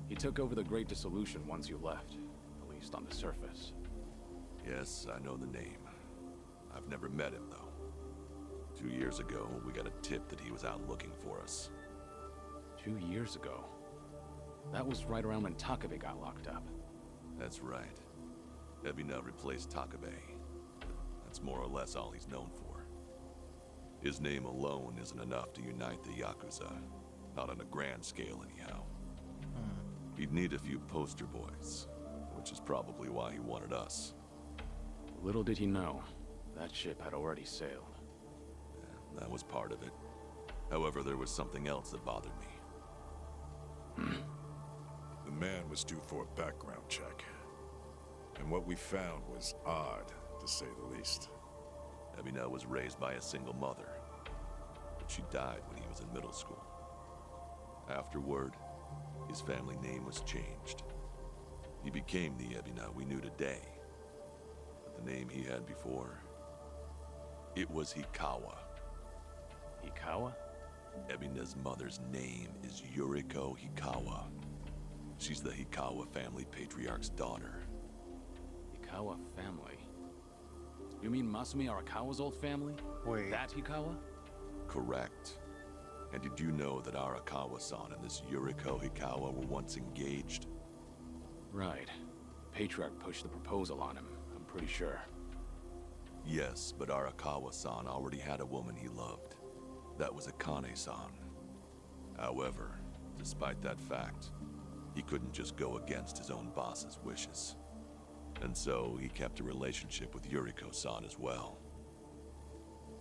He took over the Great Dissolution once you left, at least on the surface. Yes, I know the name. I've never met him, though. 2 years ago, we got a tip that he was out looking for us. 2 years ago? That was right around when Takabe got locked up. That's right. Ebina replaced Takabe. That's more or less all he's known for. His name alone isn't enough to unite the Yakuza. Not on a grand scale, anyhow. He'd need a few poster boys, which is probably why he wanted us. Little did he know, that ship had already sailed. Yeah, that was part of it. However, there was something else that bothered me. The man us due for a background check. And what we found was odd, to say the least. Ebina was raised by a single mother, but she died when he was in middle school. Afterward, his family name was changed. He became the Ebina we knew today. But the name he had before, it was Hikawa. Hikawa? Ebina's mother's name is Yuriko Hikawa. She's the Hikawa family patriarch's daughter. Hikawa family? You mean Masumi Arakawa's old family? Wait. That Hikawa? Correct. And did you know that Arakawa-san and this Yuriko Hikawa were once engaged? Right. Patriarch pushed the proposal on him, I'm pretty sure. Yes, but Arakawa-san already had a woman he loved. That was Akane-san. However, despite that fact, he couldn't just go against his own boss's wishes. And so he kept a relationship with Yuriko-san as well.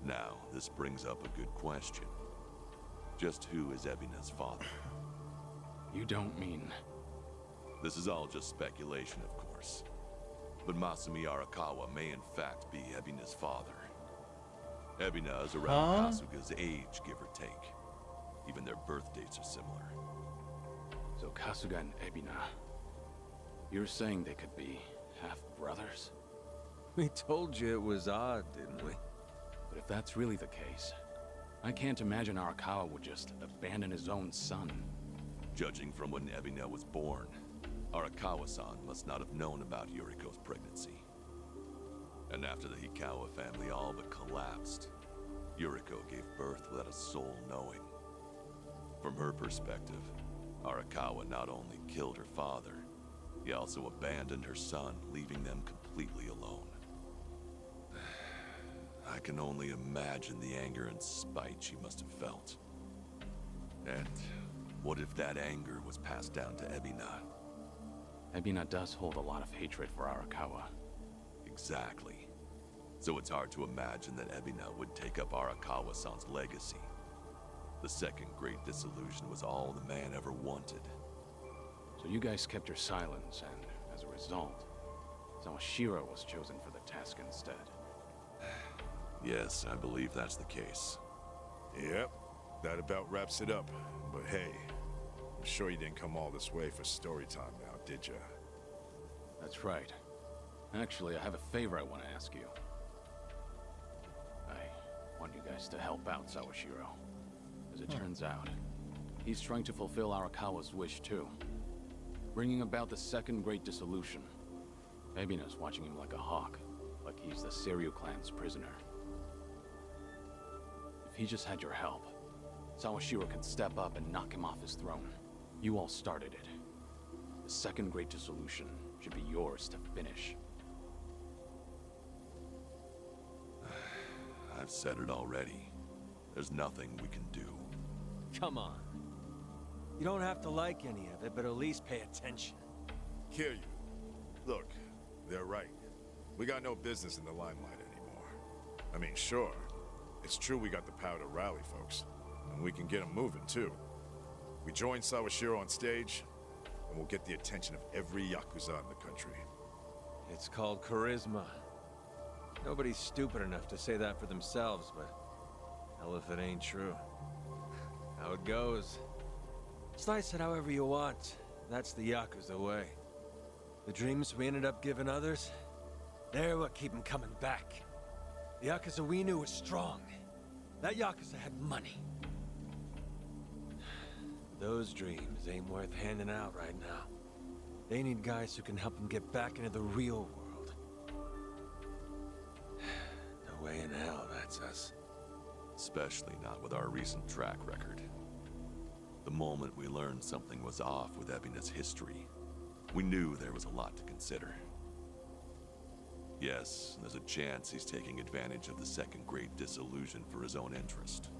Now, this brings up a good question. Just who is Ebina's father? You don't mean... This is all just speculation, of course. But Masumi Arakawa may in fact be Ebina's father. Ebina is around Kasuga's age, give or take. Even their birth dates are similar. So Kasuga and Ebina... You're saying they could be half-brothers? We told you it was odd, didn't we? But if that's really the case, I can't imagine Arakawa would just abandon his own son. Judging from when Ebina was born, Arakawa-san must not have known about Yuriko's pregnancy. And after the Hikawa family all but collapsed, Yuriko gave birth without a soul knowing. From her perspective, Arakawa not only killed her father, he also abandoned her son, leaving them completely alone. I can only imagine the anger and spite she must have felt. And what if that anger was passed down to Ebina? Ebina does hold a lot of hatred for Arakawa. Exactly. So it's hard to imagine that Ebina would take up Arakawa-san's legacy. The second great dissolution was all the man ever wanted. So you guys kept your silence, and as a result, Sawashiro was chosen for the task instead. Yes, I believe that's the case. Yep, that about wraps it up. But hey, I'm sure you didn't come all this way for story time now, did ya? That's right. Actually, I have a favor I want to ask you. I want you guys to help out Sawashiro. As it turns out, he's trying to fulfill Arakawa's wish too. Bringing about the second great dissolution. Ebina's watching him like a hawk, like he's the Kiryu clan's prisoner. If he just had your help, Sawashiro can step up and knock him off his throne. You all started it. The second great dissolution should be yours to finish. I've said it already. There's nothing we can do. Come on. You don't have to like any of it, but at least pay attention. Kiryu, look, they're right. We got no business in the limelight anymore. I mean, sure, it's true we got the power to rally folks, and we can get them moving too. We join Sawashiro on stage, and we'll get the attention of every Yakuza in the country. It's called charisma. Nobody's stupid enough to say that for themselves, but hell if it ain't true. How it goes. Slice it however you want. That's the Yakuza way. The dreams we ended up giving others, they're what keep them coming back. The Yakuza we knew was strong. That Yakuza had money. Those dreams ain't worth handing out right now. They need guys who can help them get back into the real world. No way in hell that's us. Especially not with our recent track record. The moment we learned something was off with Ebina's history, we knew there was a lot to consider. Yes, there's a chance he's taking advantage of the second great dissolution for his own interest.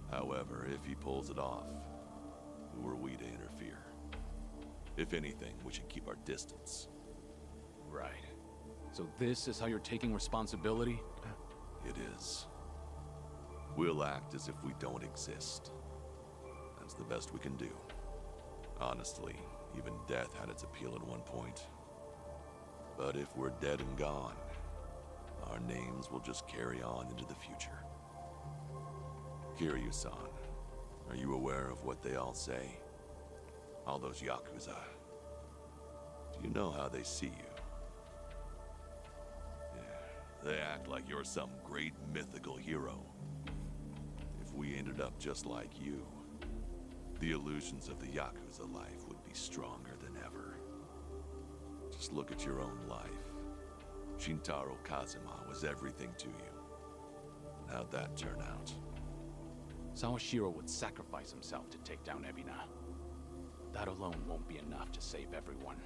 However, if he pulls it off, who are we to interfere? If anything, we should keep our distance. Right. So this is how you're taking responsibility? It is. We'll act as if we don't exist. That's the best we can do. Honestly, Even death had its appeal at one point. But if we're dead and gone, our names will just carry on into the future. Kiryu-san, are you aware of what they all say? All those Yakuza. Do you know how they see you? Yeah, they act like you're some great mythical hero. If we ended up just like you, the illusions of the Yakuza life would be stronger than ever. Just look at your own life. Shintaro Kazuma was everything to you. How'd that turn out? Sawashiro would sacrifice himself to take down Ebina. That alone won't be enough to save everyone.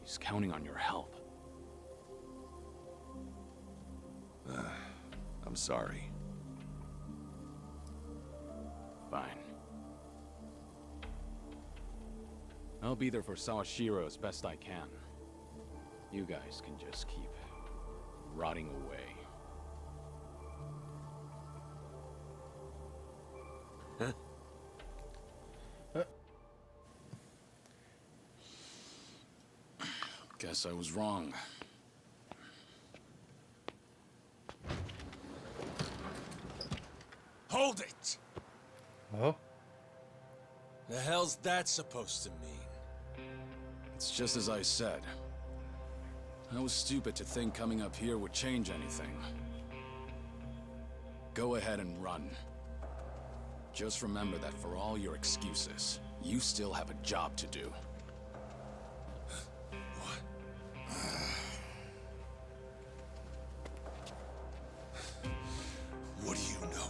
He's counting on your help. I'm sorry. Fine. I'll be there for Sawashiro as best I can. You guys can just keep rotting away. Guess I was wrong. Hold it! Oh? The hell's that supposed to mean? It's just as I said. I was stupid to think coming up here would change anything. Go ahead and run. Just remember that for all your excuses, you still have a job to do. What do you know?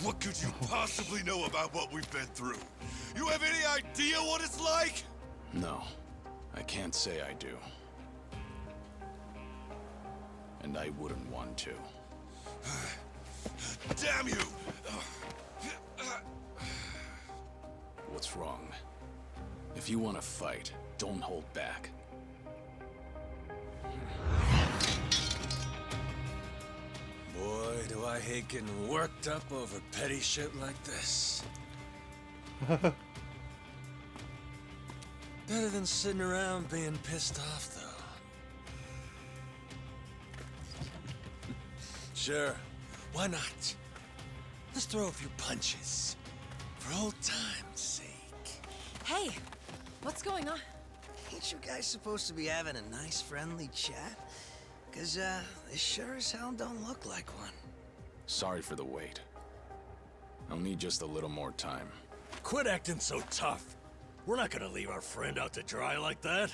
What could you possibly know about what we've been through? You have any idea what it's like? No, I can't say I do. And I wouldn't want to. Damn you! What's wrong? If you want to fight, don't hold back. Boy, do I hate getting worked up over petty shit like this. Better than sitting around being pissed off, though. Sure, why not? Let's throw a few punches. For old time's sake. Hey, what's going on? Ain't you guys supposed to be having a nice, friendly chat? Cause, this sure as hell don't look like one. Sorry for the wait. I'll need just a little more time. Quit acting so tough. We're not gonna leave our friend out to dry like that.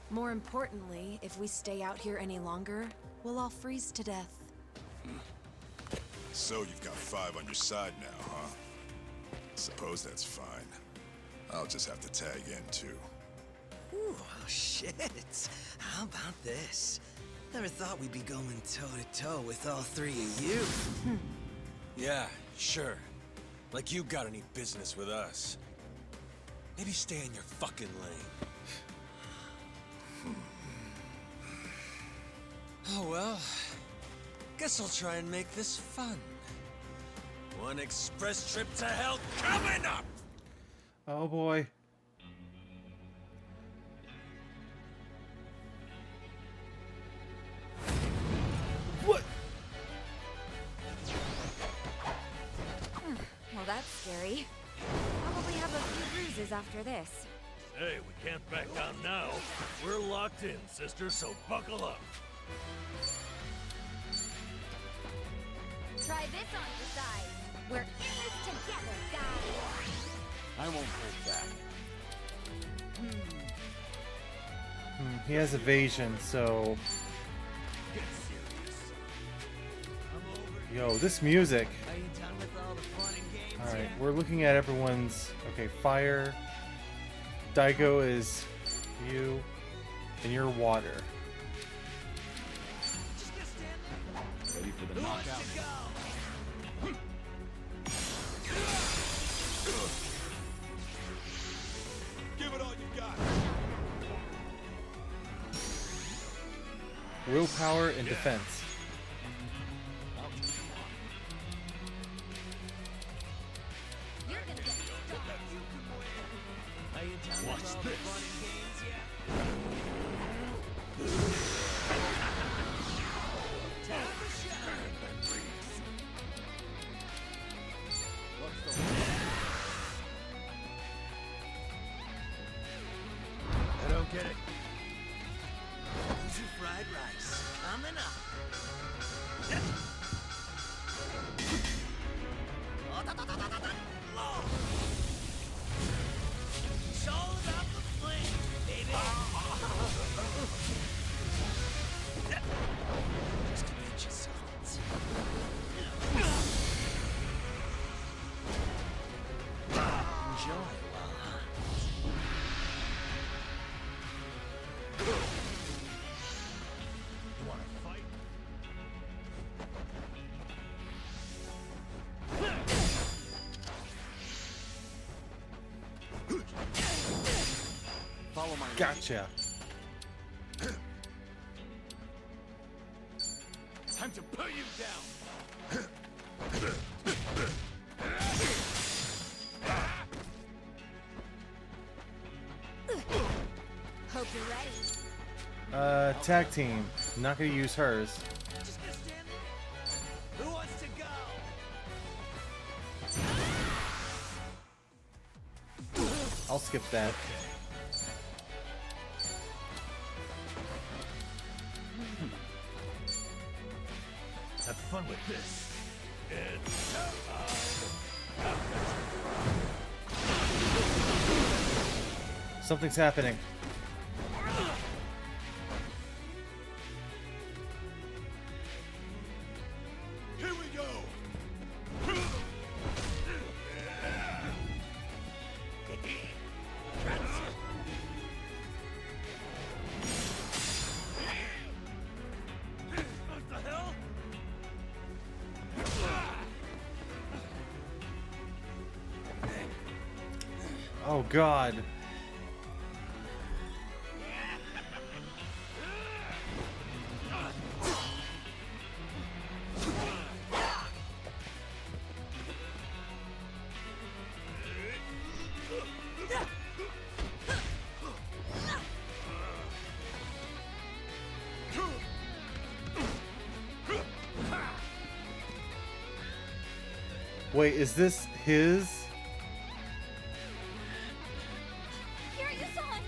More importantly, if we stay out here any longer, we'll all freeze to death. So you've got 5 on your side now, huh? Suppose that's fine. I'll just have to tag in, too. Ooh, oh shit. How about this? Never thought we'd be going toe-to-toe with all 3 of you. Yeah, sure. Like you got any business with us. Maybe stay in your fucking lane. Oh well. Guess I'll try and make this fun. One express trip to hell coming up! Oh boy. What? Well, that's scary. Probably have a few bruises after this. Hey, we can't back down now. We're locked in, sister, so buckle up. Try this on for size. We're in this together, guys. I won't hold back. He has evasion, so... Yo, this music. Are you done with all the fun and games? Alright, we're looking at everyone's... Okay, fire. Daigo is you. And you're water. Ready for the knockout? Give it all you got. Willpower and defense. Watch this. I don't get it. Easy fried rice coming up. It's all about the flame, baby. Just to pinch yourself. Enjoy while hot. You wanna fight? Follow my lead. Gotcha. Time to put you down. Hope you're ready. Tag team. Not gonna use hers. Just gonna stand there? Who wants to go? I'll skip that. Have fun with this. It's Something's happening. Here we go. what the hell? Oh God. Wait, is this his? Kiryu-san!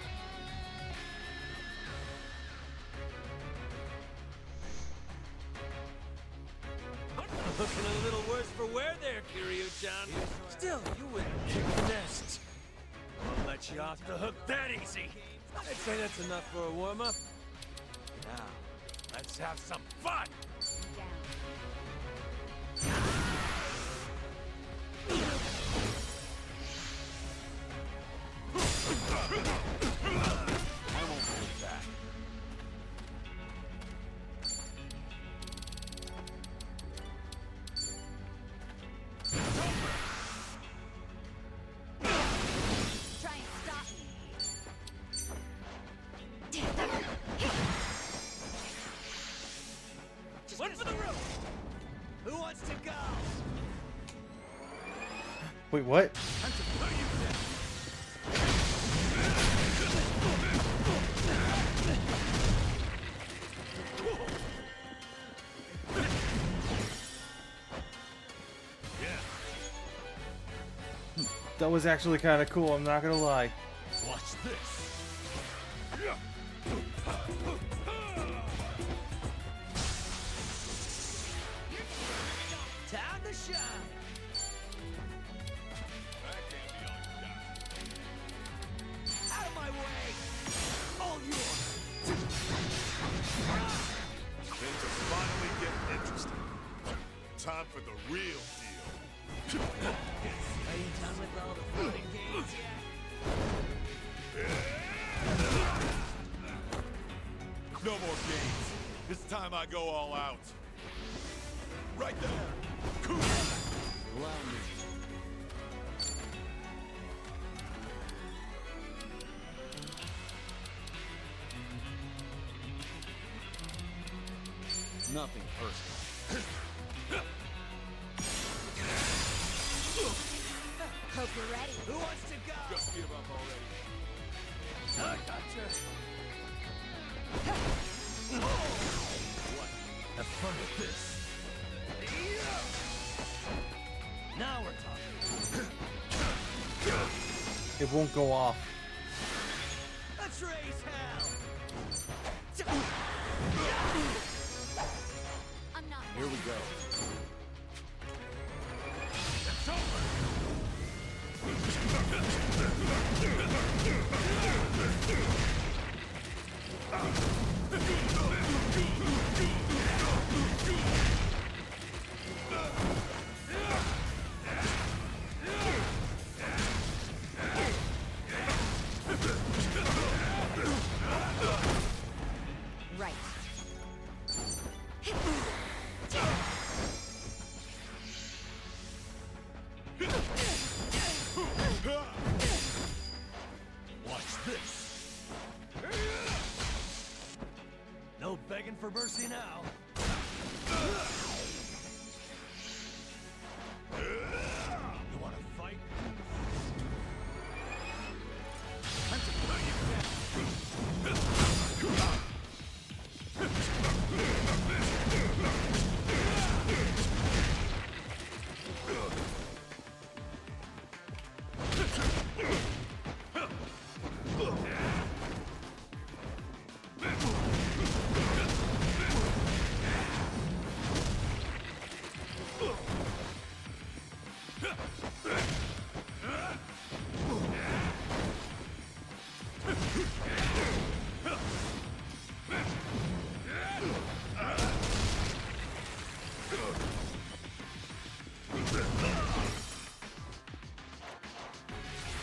Looking a little worse for wear there, Kiryu-chan. Still, you wouldn't kick the nest. Won't let you off the hook that easy. I'd say that's enough for a warm-up. Now, let's have some fun! I won't hold back. Try and stop me. One for the road. Who wants to go? Wait, what? Time to put you down. That was actually kind of cool, I'm not gonna lie. Watch this. Time to shine. Out of my way. All yours. Things are finally getting interesting. Time for the real deal. Are you done with all the fun and games yet? No more games. This time I go all out. Right there. Cool. Allow me. Nothing personal. Hope you're ready. Who wants to go? Just give up already. I gotcha. What? Have fun with this. Now we're talking. It won't go off. Let's raise hell. I'm not. Here we go. It's over. Right. Watch this. No begging for mercy now. You want to fight? Time to put you down.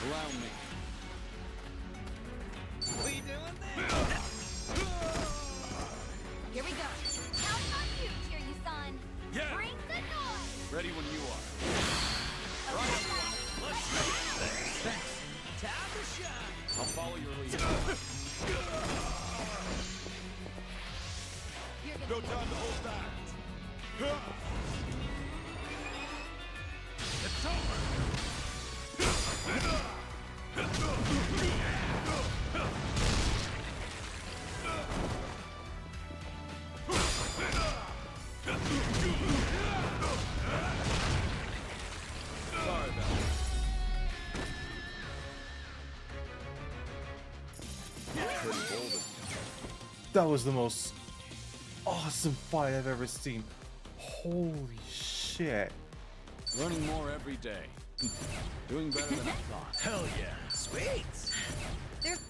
Allow me. We doing this? Here we go. Counting on you, Kiryu-san. Yeah. Bring the noise. Ready when you are. Right, everyone. Let's do this. Thanks. Time to shine. I'll follow your lead. No time to hold back. It's over. Sorry about it. Pretty bold of you. That was the most awesome fight I've ever seen. Holy shit. Learning more every day. Doing better than I thought. Hell yeah. Sweet. There's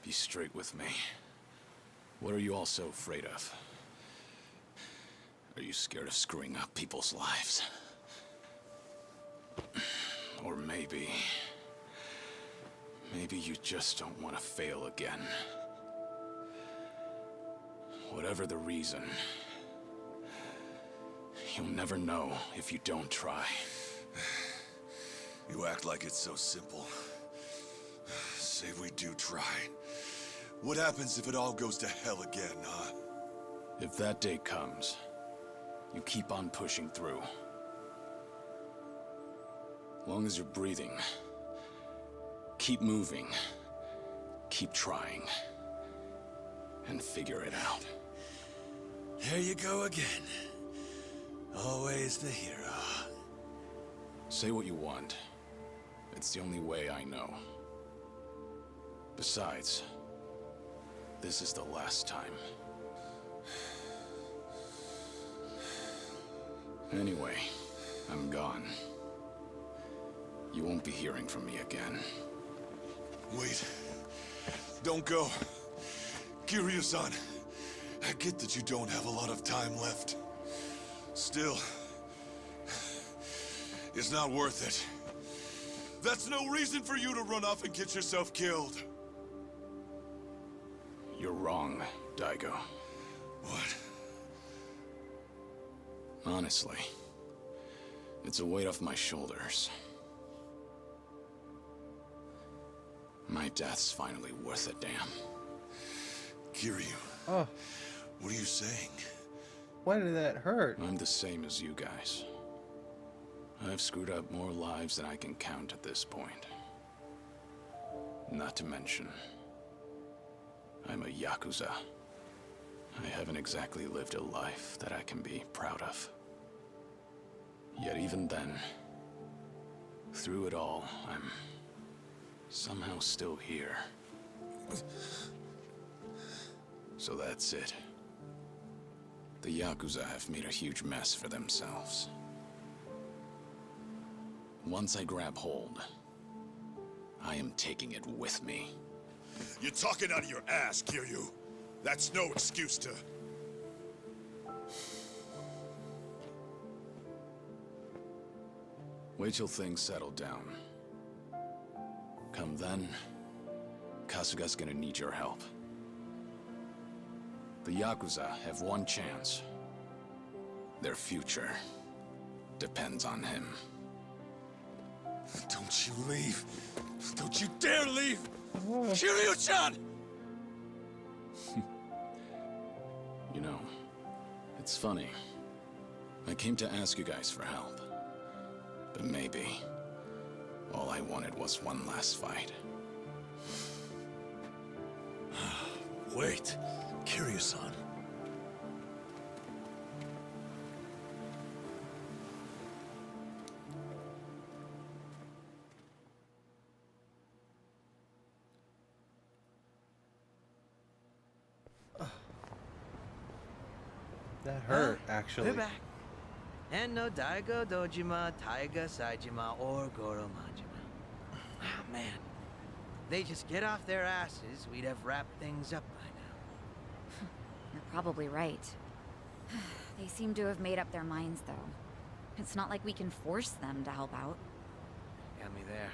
Be straight with me. What are you all so afraid of? Are you scared of screwing up people's lives? Or maybe you just don't want to fail again. Whatever the reason, you'll never know if you don't try. You act like it's so simple. Say we do try. What happens if it all goes to hell again, huh? If that day comes, you keep on pushing through. Long as you're breathing, keep moving, keep trying, and figure it out. There you go again. Always the hero. Say what you want. It's the only way I know. Besides, this is the last time. Anyway, I'm gone. You won't be hearing from me again. Wait. Don't go. Kiryu-san, I get that you don't have a lot of time left. Still, it's not worth it. That's no reason for you to run off and get yourself killed. You're wrong, Daigo. What? Honestly, it's a weight off my shoulders. My death's finally worth a damn. Kiryu. Oh. What are you saying? Why did that hurt? I'm the same as you guys. I've screwed up more lives than I can count at this point. Not to mention, I'm a Yakuza. I haven't exactly lived a life that I can be proud of. Yet even then, through it all, I'm somehow still here. So that's it. The Yakuza have made a huge mess for themselves. Once I grab hold, I am taking it with me. You're talking out of your ass, Kiryu. That's no excuse to... Wait till things settle down. Come then, Kasuga's gonna need your help. The Yakuza have one chance. Their future depends on him. Don't you leave. Don't you dare leave! Kiryu-chan! You know, it's funny. I came to ask you guys for help. But maybe all I wanted was one last fight. Wait, Kiryu-san. That hurt, actually. We're back. And no Daigo, Dojima, Taiga, Saijima, or Goro Majima. Ah, man. They just get off their asses, we'd have wrapped things up by now. You're probably right. They seem to have made up their minds, though. It's not like we can force them to help out. Got me there.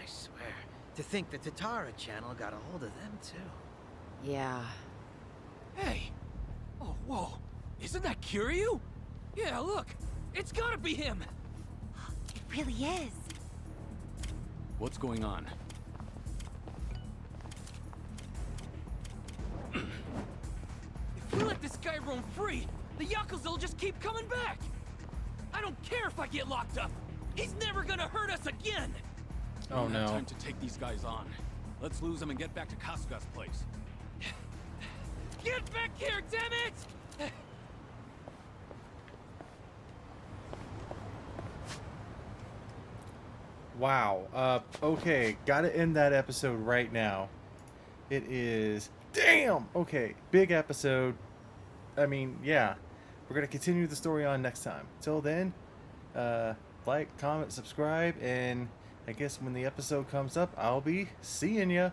I swear. To think the Tatara channel got a hold of them, too. Yeah. Hey! Oh, whoa. Isn't that Kiryu? Yeah, look. It's gotta be him. It really is. What's going on? If we let this guy roam free, the Yakuza will just keep coming back. I don't care if I get locked up. He's never gonna hurt us again. Oh no. Time to take these guys on. Let's lose them and get back to Kasuga's place. Get back here, damn it! Wow. Okay, gotta end that episode right now. It is... Damn! Okay, big episode. I mean, yeah. We're gonna continue the story on next time. Till then, like, comment, subscribe, and I guess when the episode comes up, I'll be seeing ya.